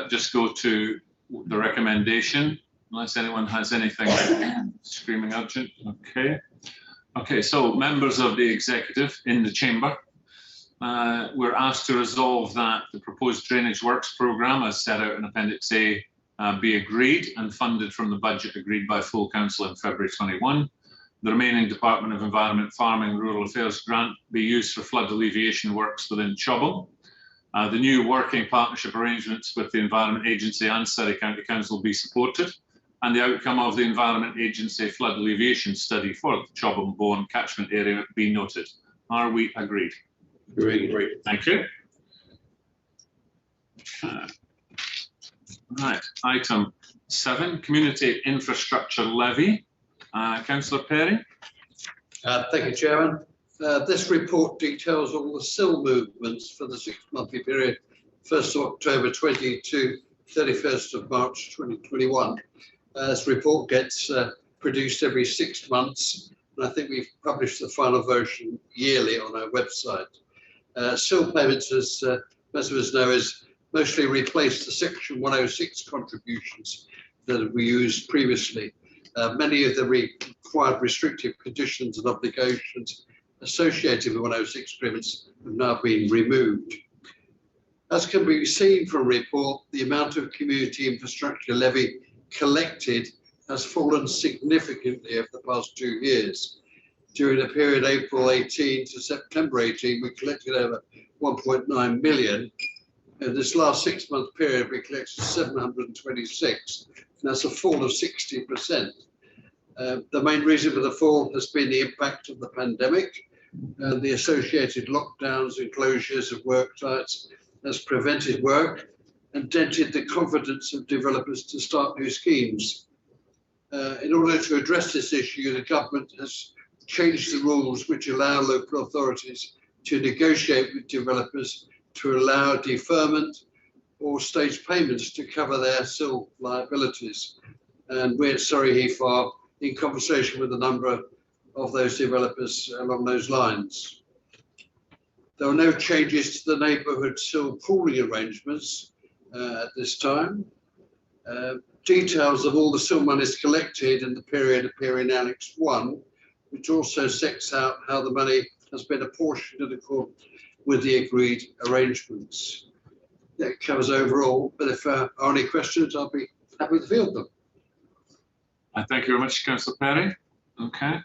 [SPEAKER 3] just go to the recommendation, unless anyone has anything screaming urgent. Okay. Okay, so members of the executive in the chamber, we're asked to resolve that the proposed drainage works programme as set out in Appendix A be agreed and funded from the budget agreed by full council in February 21. The remaining Department of Environment, Farming and Rural Affairs grant be used for flood alleviation works within Chobham. The new working partnership arrangements with the Environment Agency and Surrey County Council be supported, and the outcome of the Environment Agency flood alleviation study for the Chobham Bourne catchment area be noted. Are we agreed?
[SPEAKER 5] Agreed.
[SPEAKER 3] Thank you. Right, item 7, community infrastructure levy. Councillor Perry.
[SPEAKER 19] Thank you, Chairman. This report details all the sill movements for the 6-monthly period, 1st of October 20 to 31st of March 2021. This report gets produced every 6 months, and I think we've published the final version yearly on our website. Sill payments, as most of us know, is mostly replaced the Section 106 contributions that we used previously. Many of the required restrictive conditions and obligations associated with 106 agreements have now been removed. As can be seen from the report, the amount of community infrastructure levy collected has fallen significantly over the past 2 years. During the period April 18 to September 18, we collected over 1.9 million. In this last 6-month period, we collected 726. That's a fall of 60%. The main reason for the fall has been the impact of the pandemic. The associated lockdowns and closures of work sites has prevented work and dented the confidence of developers to start new schemes. In order to address this issue, the government has changed the rules which allow local authorities to negotiate with developers to allow deferment or stage payments to cover their sill liabilities. And we're at Surrey Heath are in conversation with a number of those developers along those lines. There are no changes to the neighbourhood sill pooling arrangements at this time. Details of all the sill monies collected in the period appear in Annex 1, which also sets out how the money has been apportioned in accordance with the agreed arrangements. That covers overall, but if there are any questions, I'll be happy to field them.
[SPEAKER 3] Thank you very much, Councillor Perry. Okay.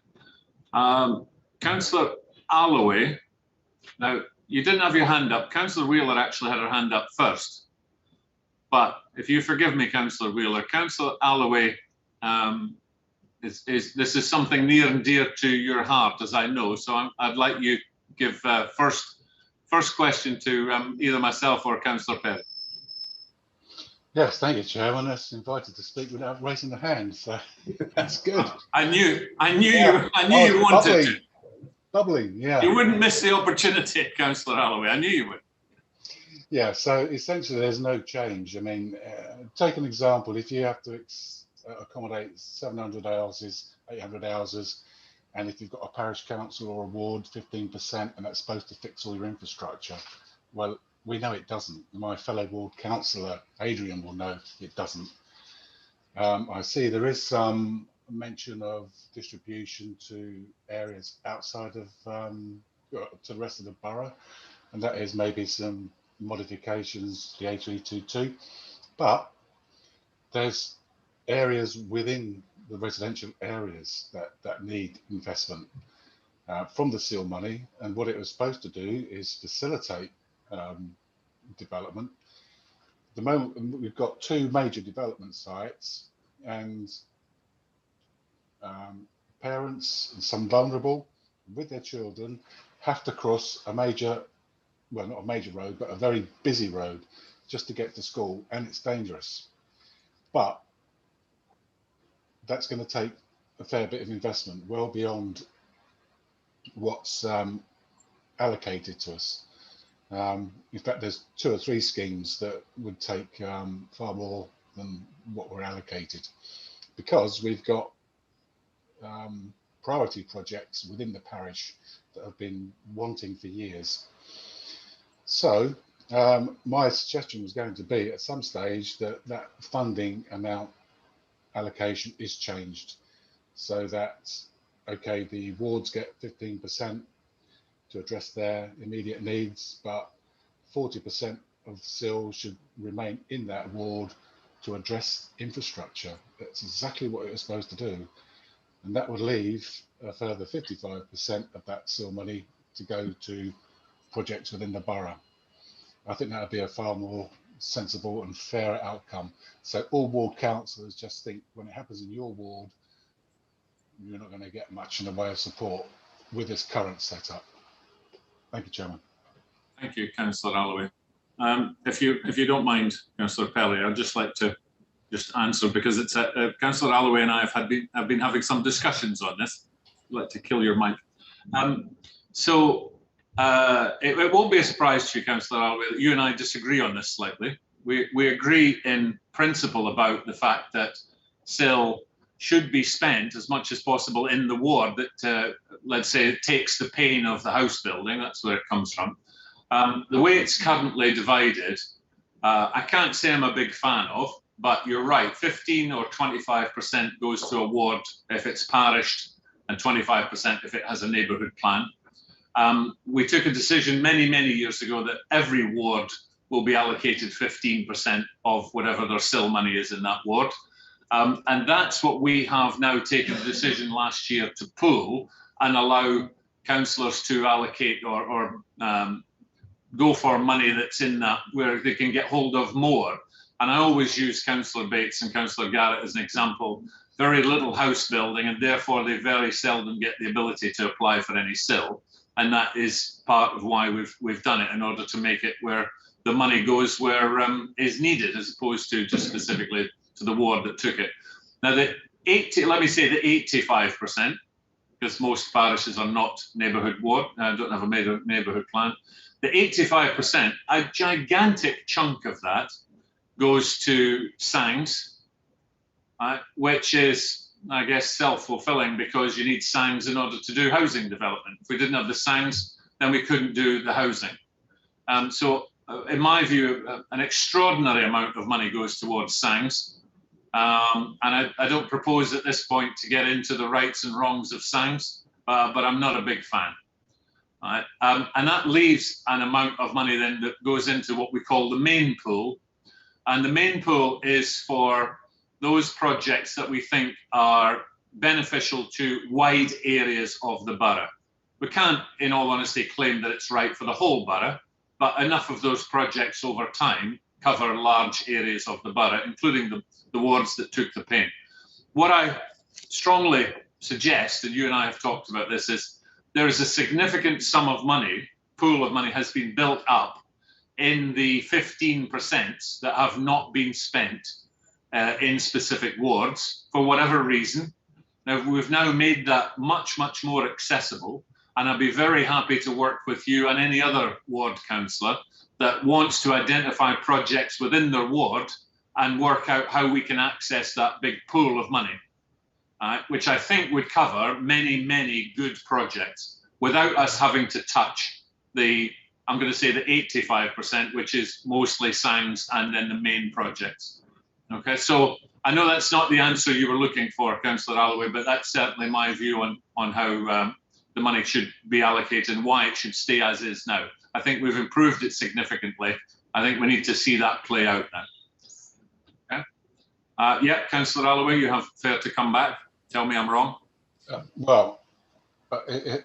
[SPEAKER 3] Councillor Alloway, now you didn't have your hand up. Councillor Wheeler actually had her hand up first. But if you forgive me, Councillor Wheeler, Councillor Alloway, this is something near and dear to your heart, as I know. So I'd like you to give first question to either myself or Councillor Perry.
[SPEAKER 18] Yes, thank you, Chairman. That's invited to speak without raising the hand, so that's good.
[SPEAKER 3] I knew you wanted to.
[SPEAKER 18] Bubbling, yeah.
[SPEAKER 3] You wouldn't miss the opportunity, Councillor Alloway. I knew you would.
[SPEAKER 18] Yeah, so essentially there's no change. I mean, take an example. If you have to accommodate 700 houses, 800 houses, And if you've got a parish council or a ward, 15%, and that's supposed to fix all your infrastructure, well, we know it doesn't. My fellow ward councillor, Adrian, will know it doesn't. I see there is some mention of distribution to areas outside of, to the rest of the borough, and that is maybe some modifications to the A322, but there's areas within the residential areas that need investment from the seal money, and what it was supposed to do is facilitate development. At the moment, we've got 2 major development sites, and parents, and some vulnerable, with their children, have to cross a major, well, not a major road, but a very busy road just to get to school, and it's dangerous. But that's going to take a fair bit of investment, well beyond what's allocated to us. In fact, there's 2 or 3 schemes that would take far more than what we're allocated, because we've got priority projects within the parish that have been wanting for years. So my suggestion was going to be at some stage that that funding amount allocation is changed, so that, okay, the wards get 15% to address their immediate needs, but 40% of SIL should remain in that ward to address infrastructure. That's exactly what it was supposed to do. And that would leave a further 55% of that SIL money to go to projects within the borough. I think that would be a far more sensible and fair outcome. So all ward councillors just think when it happens in your ward, you're not going to get much in the way of support with this current setup. Thank you, Chairman.
[SPEAKER 3] Thank you, Councillor Alloway. If you don't mind, Councillor Pelly, I'd just like to answer, because it's Councillor Alloway and I have been having some discussions on this. I'd like to kill your mic. It won't be a surprise to you, Councillor Alloway, that you and I disagree on this slightly. We agree in principle about the fact that SIL should be spent as much as possible in the ward that, let's say, takes the pain of the house building. That's where it comes from. The way it's currently divided, I can't say I'm a big fan of, but you're right, 15 or 25% goes to a ward if it's parished, and 25% if it has a neighbourhood plan. We took a decision many, many years ago that every ward will be allocated 15% of whatever their SIL money is in that ward. And that's what we have now taken the decision last year to pool and allow councillors to allocate or go for money that's in that, where they can get hold of more. And I always use Councillor Bates and Councillor Garrett as an example. Very little house building, and therefore they very seldom get the ability to apply for any SIL. And that is part of why we've done it, in order to make it where the money goes where is needed, as opposed to just specifically to the ward that took it. Now, let me say the 85%, because most parishes are not neighbourhood ward, don't have a neighbourhood plan. The 85%, a gigantic chunk of that goes to SANGs, which is, I guess, self-fulfilling, because you need SANGs in order to do housing development. If we didn't have the SANGs, then we couldn't do the housing. So in my view, an extraordinary amount of money goes towards SANGs. And I don't propose at this point to get into the rights and wrongs of SANGs, but I'm not a big fan. And that leaves an amount of money then that goes into what we call the main pool. And the main pool is for those projects that we think are beneficial to wide areas of the borough. We can't, in all honesty, claim that it's right for the whole borough, but enough of those projects over time cover large areas of the borough, including the wards that took the pain. What I strongly suggest, and you and I have talked about this, is there is a significant sum of money, pool of money has been built up in the 15% that have not been spent in specific wards for whatever reason. Now, we've now made that much, much more accessible, and I'd be very happy to work with you and any other ward councillor that wants to identify projects within their ward and work out how we can access that big pool of money. which I think would cover many, many good projects without us having to touch the, I'm going to say the 85%, which is mostly SANGs and then the main projects. Okay, so I know that's not the answer you were looking for, Councillor Alloway, but that's certainly my view on how the money should be allocated and why it should stay as is now. I think we've improved it significantly. I think we need to see that play out now. Okay. Yeah, Councillor Alloway, you have fair to come back. Tell me I'm wrong.
[SPEAKER 18] Well,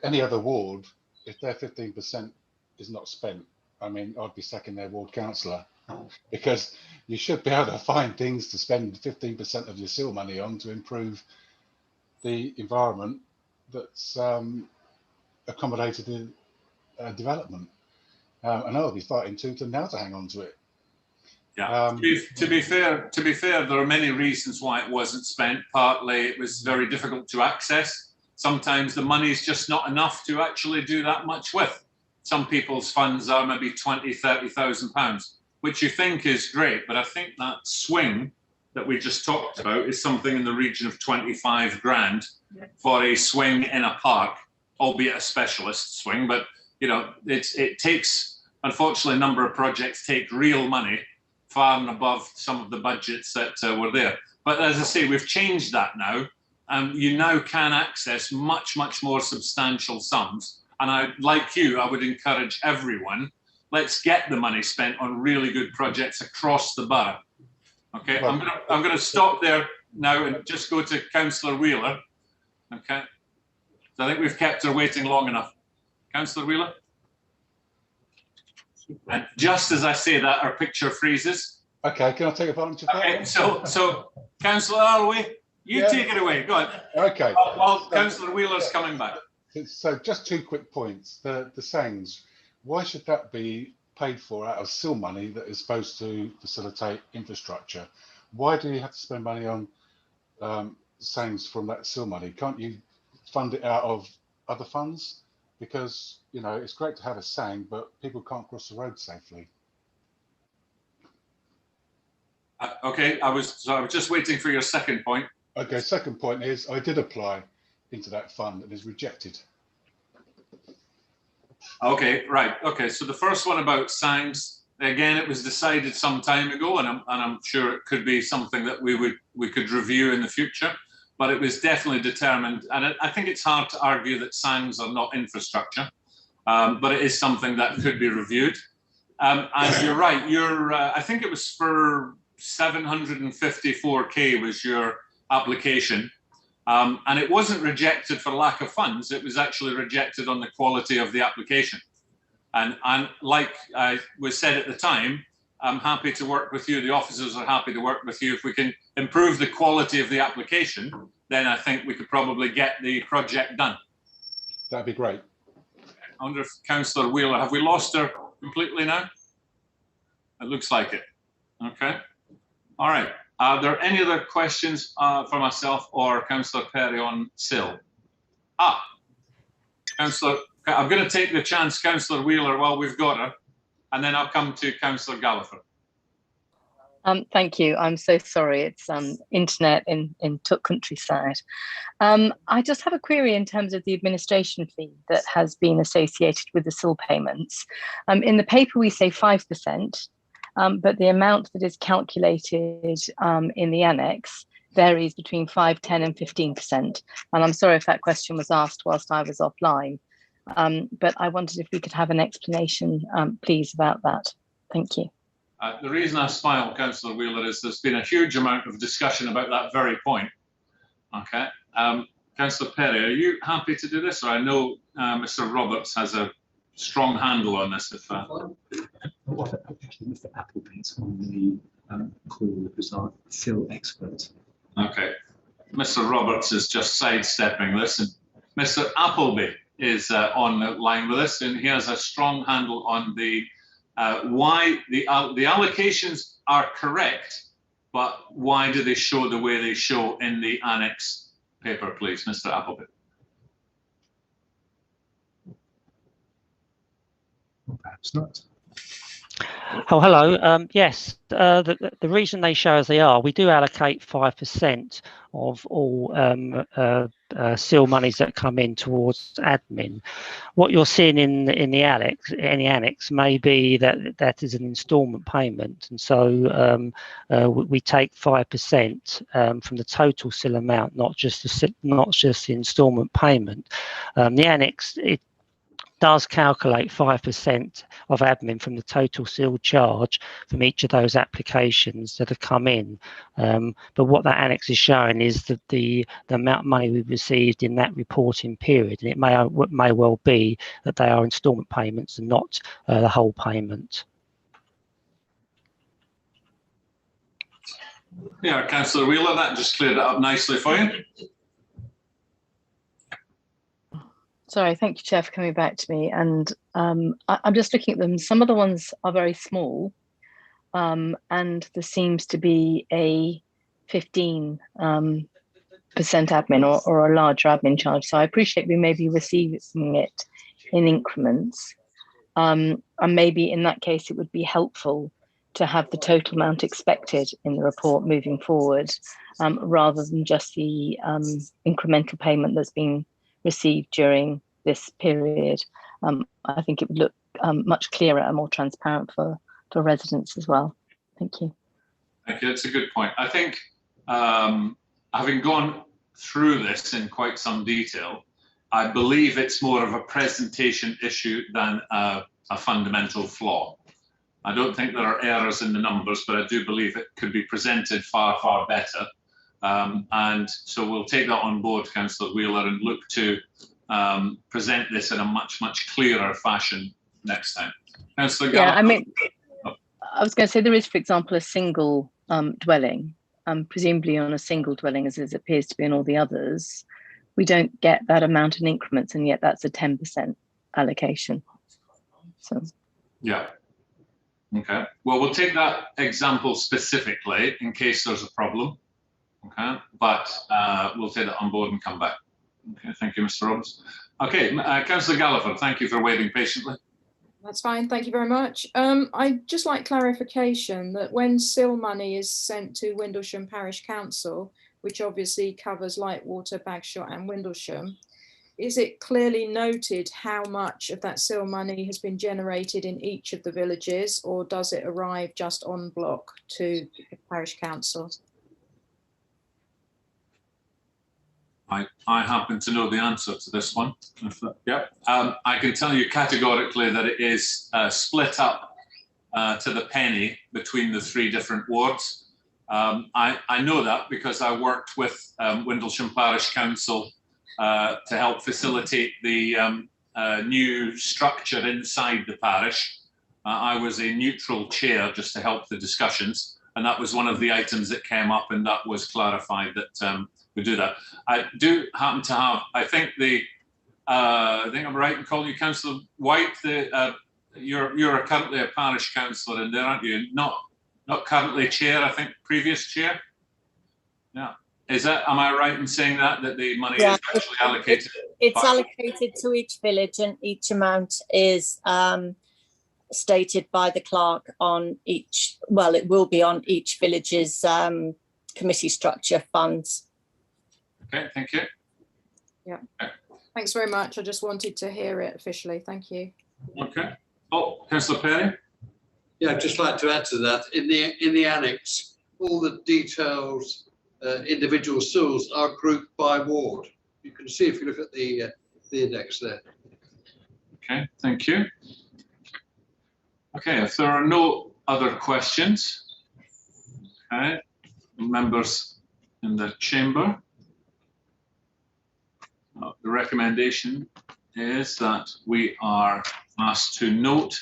[SPEAKER 18] any other ward, if their 15% is not spent, I mean, I'd be sacking their ward councillor, because you should be able to find things to spend 15% of your SIL money on to improve the environment that's accommodated in development. And I'll be fighting tooth and nail to hang on to it.
[SPEAKER 3] Yeah. To be fair, there are many reasons why it wasn't spent. Partly it was very difficult to access. Sometimes the money is just not enough to actually do that much with. Some people's funds are maybe 20, 30,000 pounds, which you think is great, but I think that swing that we just talked about is something in the region of 25 grand for a swing in a park, albeit a specialist swing. But you know, it takes, unfortunately, a number of projects take real money far and above some of the budgets that were there. But as I say, we've changed that now, and you now can access much, much more substantial sums. And like you, I would encourage everyone, let's get the money spent on really good projects across the borough. Okay, I'm going to stop there now and just go to Councillor Wheeler. Okay, so I think we've kept her waiting long enough. Councillor Wheeler. And just as I say that, our picture freezes.
[SPEAKER 18] Okay, can I take advantage of that?
[SPEAKER 3] Okay, so Councillor Alloway, you take it away. Go on.
[SPEAKER 18] Okay.
[SPEAKER 3] While Councillor Wheeler's coming back.
[SPEAKER 18] So just 2 quick points. The SANGs, why should that be paid for out of SIL money that is supposed to facilitate infrastructure? Why do you have to spend money on SANGs from that SIL money? Can't you fund it out of other funds? Because, you know, it's great to have a SANG, but people can't cross the road safely.
[SPEAKER 3] Okay, I was just waiting for your second point.
[SPEAKER 18] Okay, second point is I did apply into that fund and is rejected.
[SPEAKER 3] Okay, right. Okay, so the first one about SANGs, again, it was decided some time ago, and I'm sure it could be something that we could review in the future. But it was definitely determined, and I think it's hard to argue that SANGs are not infrastructure, but it is something that could be reviewed. And you're right. I think it was for 754k was your application. And it wasn't rejected for lack of funds. It was actually rejected on the quality of the application. And like I was said at the time, I'm happy to work with you. The officers are happy to work with you. If we can improve the quality of the application, then I think we could probably get the project done.
[SPEAKER 18] That'd be great.
[SPEAKER 3] I wonder if Councillor Wheeler, have we lost her completely now? It looks like it. Okay. All right. Are there any other questions for myself or Councillor Perry on SIL? Councillor, I'm going to take the chance, Councillor Wheeler, while we've got her, and then I'll come to Councillor Gallagher.
[SPEAKER 17] Thank you. I'm so sorry. It's internet in Took countryside. I just have a query in terms of the administration fee that has been associated with the SIL payments. In the paper, we say 5%. But the amount that is calculated in the annex varies between 5, 10 and 15%. And I'm sorry if that question was asked whilst I was offline, but I wondered if we could have an explanation, please, about that. Thank you.
[SPEAKER 3] The reason I smile, Councillor Wheeler, is there's been a huge amount of discussion about that very point. Okay. Councillor Perry, are you happy to do this? Or I know Mr. Roberts has a strong handle on this. If
[SPEAKER 20] Mr. Appleby's on the call as our SIL expert.
[SPEAKER 3] Okay, Mr. Roberts is just sidestepping this, and Mr. Appleby is on the line with us, and he has a strong handle on the why the allocations are correct, but why do they show the way they show in the annex paper, please, Mr. Appleby.
[SPEAKER 20] Or perhaps not.
[SPEAKER 21] Oh, hello. Yes, the reason they show as they are, we do allocate 5% of all seal monies that come in towards admin. What you're seeing in the annex may be that is an instalment payment, and so we take 5% from the total seal amount, not just the instalment payment. The annex does calculate 5% of admin from the total seal charge from each of those applications that have come in. But what that annex is showing is that the amount of money we've received in that reporting period, and it may well be that they are instalment payments and not the whole payment.
[SPEAKER 3] Yeah, Councillor Wheeler, that just cleared it up nicely for you.
[SPEAKER 17] Sorry, thank you, Chair, for coming back to me. And I'm just looking at them. Some of the ones are very small, and there seems to be a 15% admin or a larger admin charge. So I appreciate we may be receiving it in increments. And maybe in that case, it would be helpful to have the total amount expected in the report moving forward, rather than just the incremental payment that's been received during this period. I think it would look much clearer and more transparent for residents as well. Thank you.
[SPEAKER 3] Thank you. That's a good point. I think having gone through this in quite some detail, I believe it's more of a presentation issue than a fundamental flaw. I don't think there are errors in the numbers, but I do believe it could be presented far, far better. And so we'll take that on board, Councillor Wheeler, and look to present this in a much, much clearer fashion next time. Councillor Gallagher.
[SPEAKER 17] Yeah, I mean, I was going to say there is, for example, a single dwelling, presumably on a single dwelling, as it appears to be in all the others. We don't get that amount in increments, and yet that's a 10% allocation. So.
[SPEAKER 3] Yeah. Okay. Well, we'll take that example specifically in case there's a problem. Okay. But we'll take that on board and come back. Okay. Thank you, Mr. Roberts. Okay. Councillor Gallagher, thank you for waiting patiently.
[SPEAKER 22] That's fine. Thank you very much. I'd just like clarification that when seal money is sent to Windlesham Parish Council, which obviously covers Lightwater, Bagshot and Windlesham, is it clearly noted how much of that seal money has been generated in each of the villages, or does it arrive just en bloc to the Parish Council?
[SPEAKER 3] I happen to know the answer to this one. Yeah, I can tell you categorically that it is split up to the penny between the 3 different wards. I know that because I worked with Windlesham Parish Council to help facilitate the new structure inside the parish. I was a neutral chair just to help the discussions, and that was one of the items that came up, and that was clarified that we do that. I do happen to have, I think I'm right in calling you Councillor White. You're currently a parish councillor in there, aren't you? Not currently chair, I think previous chair. Yeah. Is that, am I right in saying that the money is actually allocated?
[SPEAKER 11] It's allocated to each village, and each amount is stated by the clerk on each, well, it will be on each village's committee structure funds.
[SPEAKER 3] Okay, thank you.
[SPEAKER 22] Yeah. Okay. Thanks very much. I just wanted to hear it officially. Thank you.
[SPEAKER 3] Okay. Oh, Councillor Perry.
[SPEAKER 19] Yeah, I'd just like to add to that. In the annex, all the details, individual seals are grouped by ward. You can see if you look at the index there.
[SPEAKER 3] Okay, thank you. Okay, if there are no other questions, okay, members in the chamber, the recommendation is that we are asked to note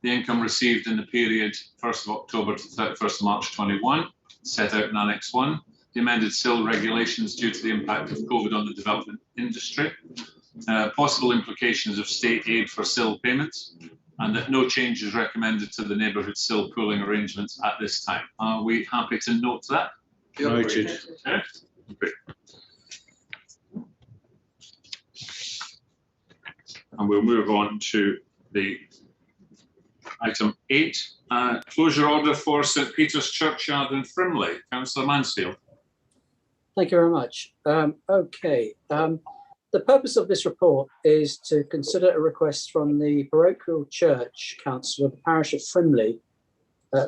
[SPEAKER 3] the income received in the period 1st of October to 31st of March 21, set out in Annex 1, the amended SIL regulations due to the impact of COVID on the development industry, possible implications of state aid for SIL payments, and that no change is recommended to the neighbourhood SIL pooling arrangements at this time. Are we happy to note that?
[SPEAKER 19] Noted.
[SPEAKER 3] Okay. Great. And we'll move on to the Item 8, closure order for St Peter's Churchyard in Frimley. Councillor Mansfield.
[SPEAKER 10] Thank you very much. The purpose of this report is to consider a request from the Parochial Church Council of the Parish of Frimley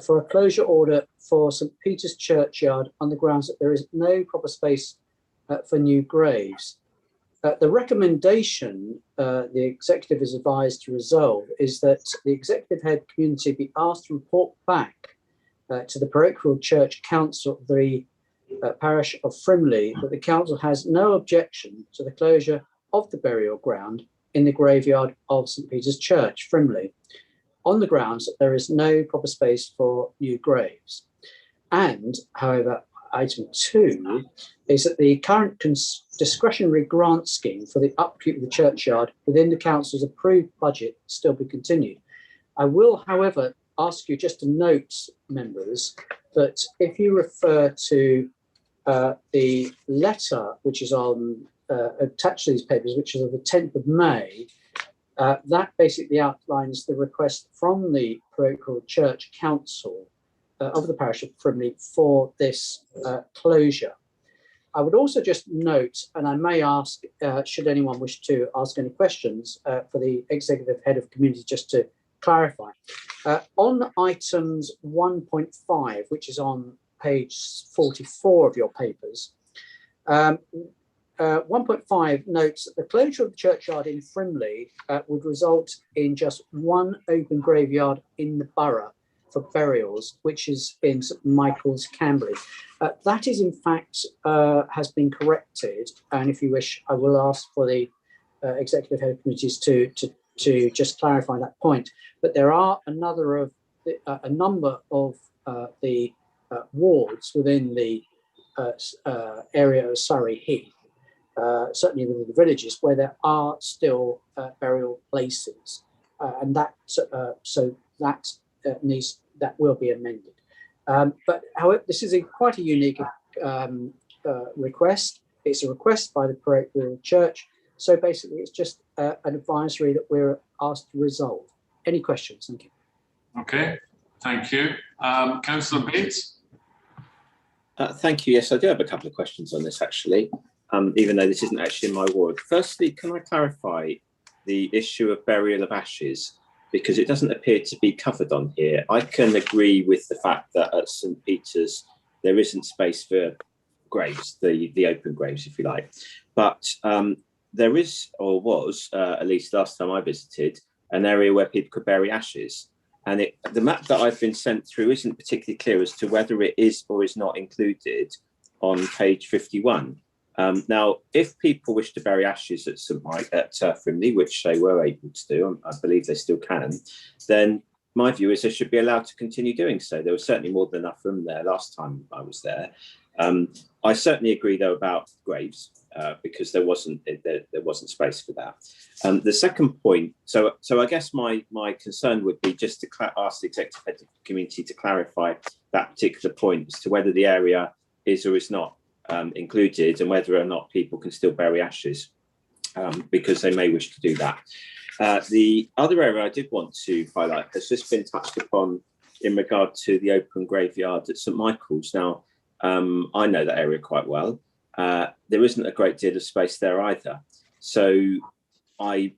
[SPEAKER 10] for a closure order for St Peter's Churchyard on the grounds that there is no proper space for new graves. The recommendation the executive is advised to resolve is that the executive head community be asked to report back to the Parochial Church Council of the Parish of Frimley that the council has no objection to the closure of the burial ground in the graveyard of St Peter's Church, Frimley, on the grounds that there is no proper space for new graves. And, however, item 2 is that the current discretionary grant scheme for the upkeep of the churchyard within the council's approved budget still be continued. I will, however, ask you just to note, members, that if you refer to the letter which is on attached to these papers, which is of the 10th of May, that basically outlines the request from the Parochial Church Council of the Parish of Frimley for this closure. I would also just note, and I may ask, should anyone wish to ask any questions for the Executive Head of Community, just to clarify. On items 1.5, which is on page 44 of your papers, 1.5 notes that the closure of the churchyard in Frimley would result in just one open graveyard in the borough for burials, which is in St Michael's, Camberley. That is, in fact, has been corrected, and if you wish, I will ask for the Executive Head of Committees to just clarify that point. But there are a number of the wards within the area of Surrey Heath, certainly within the villages, where there are still burial places, and that that will be amended. But however, this is quite a unique request. It's a request by the Parochial Church, so basically it's just an advisory that we're asked to resolve. Any questions? Thank you.
[SPEAKER 3] Okay, thank you. Councillor Bates.
[SPEAKER 6] Thank you. Yes, I do have a couple of questions on this, actually, even though this isn't actually in my ward. Firstly, can I clarify the issue of burial of ashes? Because it doesn't appear to be covered on here. I can agree with the fact that at St Peter's there isn't space for graves, the open graves, if you like. But there is, or was, at least last time I visited, an area where people could bury ashes. And the map that I've been sent through isn't particularly clear as to whether it is or is not included on page 51. Now, if people wish to bury ashes at Frimley, which they were able to do, I believe they still can, then my view is they should be allowed to continue doing so. There was certainly more than enough room there last time I was there. I certainly agree, though, about graves, because there wasn't space for that. The second point, so I guess my concern would be just to ask the Executive Head of the Community to clarify that particular point as to whether the area is or is not included, and whether or not people can still bury ashes, because they may wish to do that. The other area I did want to highlight has just been touched upon in regard to the open graveyard at St Michael's. Now, I know that area quite well. There isn't a great deal of space there either. So I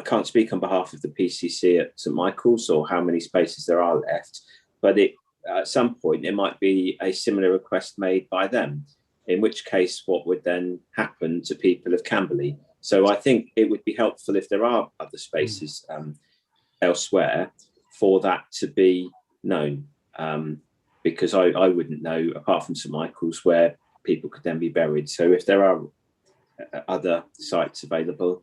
[SPEAKER 6] can't speak on behalf of the PCC at St Michael's or how many spaces there are left, but at some point it might be a similar request made by them, in which case what would then happen to people of Camberley. So I think it would be helpful if there are other spaces elsewhere for that to be known, because I wouldn't know, apart from St Michael's, where people could then be buried. So if there are other sites available,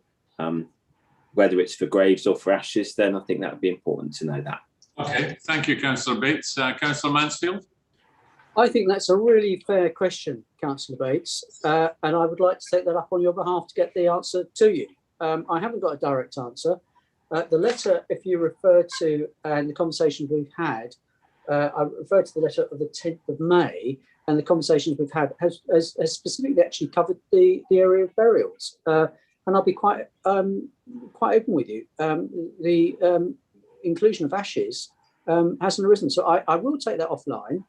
[SPEAKER 6] whether it's for graves or for ashes, then I think that would be important to know that.
[SPEAKER 3] Okay, thank you, Councillor Bates. Councillor Mansfield?
[SPEAKER 10] I think that's a really fair question, Councillor Bates, and I would like to take that up on your behalf to get the answer to you. I haven't got a direct answer. The letter, if you refer to, and the conversations we've had, I refer to the letter of the 10th of May, and the conversations we've had has specifically actually covered the area of burials. And I'll be quite open with you. inclusion of ashes hasn't arisen. So I will take that offline.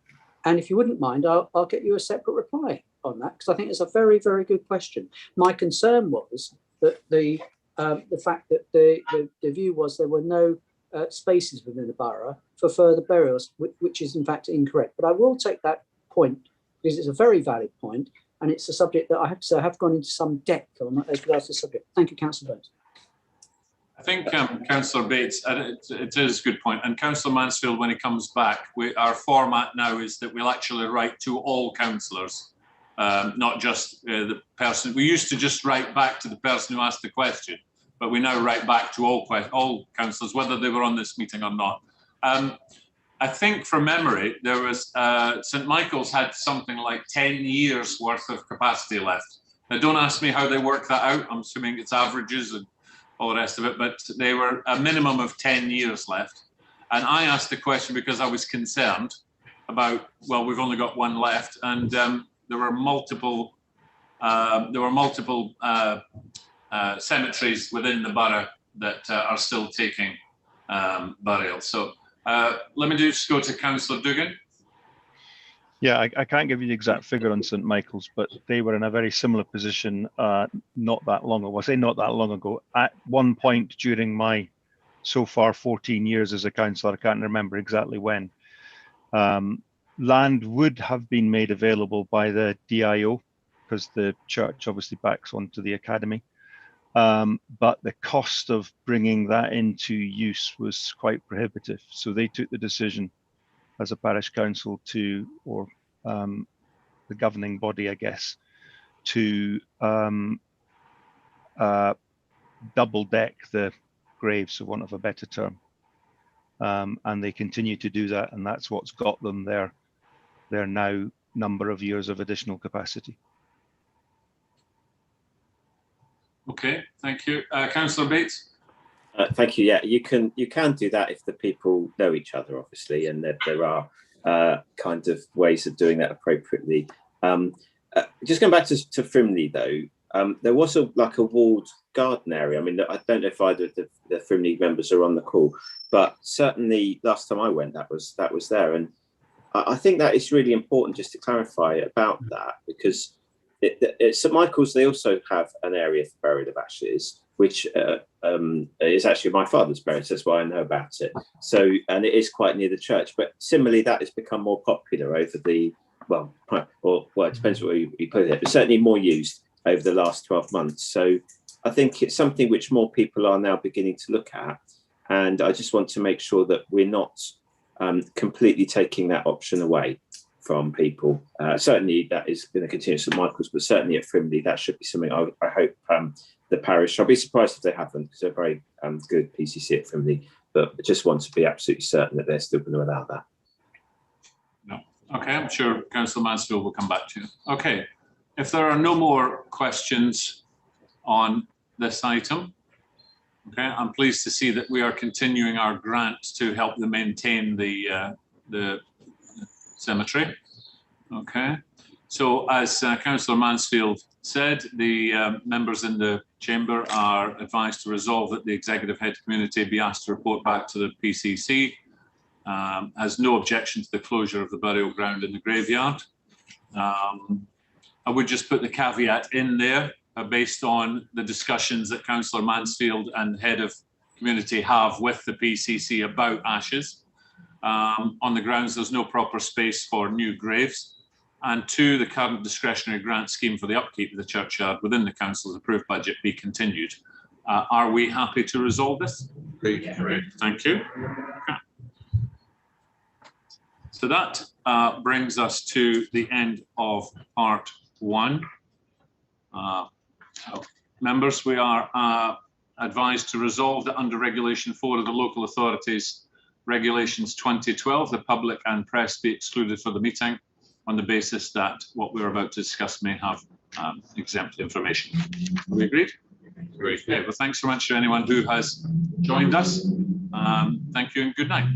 [SPEAKER 10] And if you wouldn't mind, I'll get you a separate reply on that, because I think it's a very, very good question. My concern was that the fact that the view was there were no spaces within the borough for further burials, which is in fact incorrect. But I will take that point because it's a very valid point, and it's a subject that I have to say I have gone into some depth on as regards to the subject. Thank you, Councillor Bates.
[SPEAKER 3] I think Councillor Bates, it is a good point. And Councillor Mansfield, when he comes back, our format now is that we'll actually write to all councillors, not just the person. We used to just write back to the person who asked the question, but we now write back to all councillors, whether they were on this meeting or not. I think from memory, there was St Michael's had something like 10 years worth of capacity left. Now, don't ask me how they work that out. I'm assuming it's averages and all the rest of it, but they were a minimum of 10 years left. And I asked the question because I was concerned about, well, we've only got one left, and there were multiple cemeteries within the borough that are still taking burial. So let me just go to Councillor Duggan.
[SPEAKER 1] Yeah, I can't give you the exact figure on St Michael's, but they were in a very similar position not that long ago. I say not that long ago. At one point during my so far 14 years as a councillor, I can't remember exactly when, land would have been made available by the DIO because the church obviously backs onto the academy. But the cost of bringing that into use was quite prohibitive. So they took the decision as a parish council to, or the governing body, I guess, to double deck the graves, for want of a better term. And they continue to do that, and that's what's got them their now number of years of additional capacity.
[SPEAKER 3] Okay, thank you. Councillor Bates.
[SPEAKER 6] Thank you. Yeah, you can do that if the people know each other, obviously, and there are kind of ways of doing that appropriately. Just going back to Frimley though, there was a walled garden area. I mean, I don't know if either of the Frimley members are on the call, but certainly last time I went, that was there, and I think that is really important just to clarify about that, because at St Michael's they also have an area for burial of ashes, which is actually my father's burial, so that's why I know about it. So, and it is quite near the church, but similarly that has become more popular over the, well, it depends where you put it, but certainly more used over the last 12 months. So I think it's something which more people are now beginning to look at. And I just want to make sure that we're not completely taking that option away from people. Certainly that is going to continue at St Michael's, but certainly at Frimley, that should be something I hope the parish, I'll be surprised if they haven't, because they're very good PCC at Frimley, but I just want to be absolutely certain that they're still going to allow that.
[SPEAKER 3] No. Okay, I'm sure Councillor Mansfield will come back to you. Okay, if there are no more questions on this item, okay, I'm pleased to see that we are continuing our grant to help them maintain the cemetery. Okay, so as Councillor Mansfield said, the members in the chamber are advised to resolve that the executive head community be asked to report back to the PCC, has no objection to the closure of the burial ground in the graveyard. I would just put the caveat in there based on the discussions that Councillor Mansfield and head of community have with the PCC about ashes, on the grounds there's no proper space for new graves. And two, the current discretionary grant scheme for the upkeep of the churchyard within the council's approved budget be continued. Are we happy to resolve this? Great. Thank you. Okay. So that brings us to the end of part one. Members, we are advised to resolve that under Regulation 4 of the Local Authorities Regulations 2012, the public and press be excluded for the meeting on the basis that what we're about to discuss may have exempt information. Are we agreed? Great. Okay, well, thanks so much to anyone who has joined us. Thank you and good night.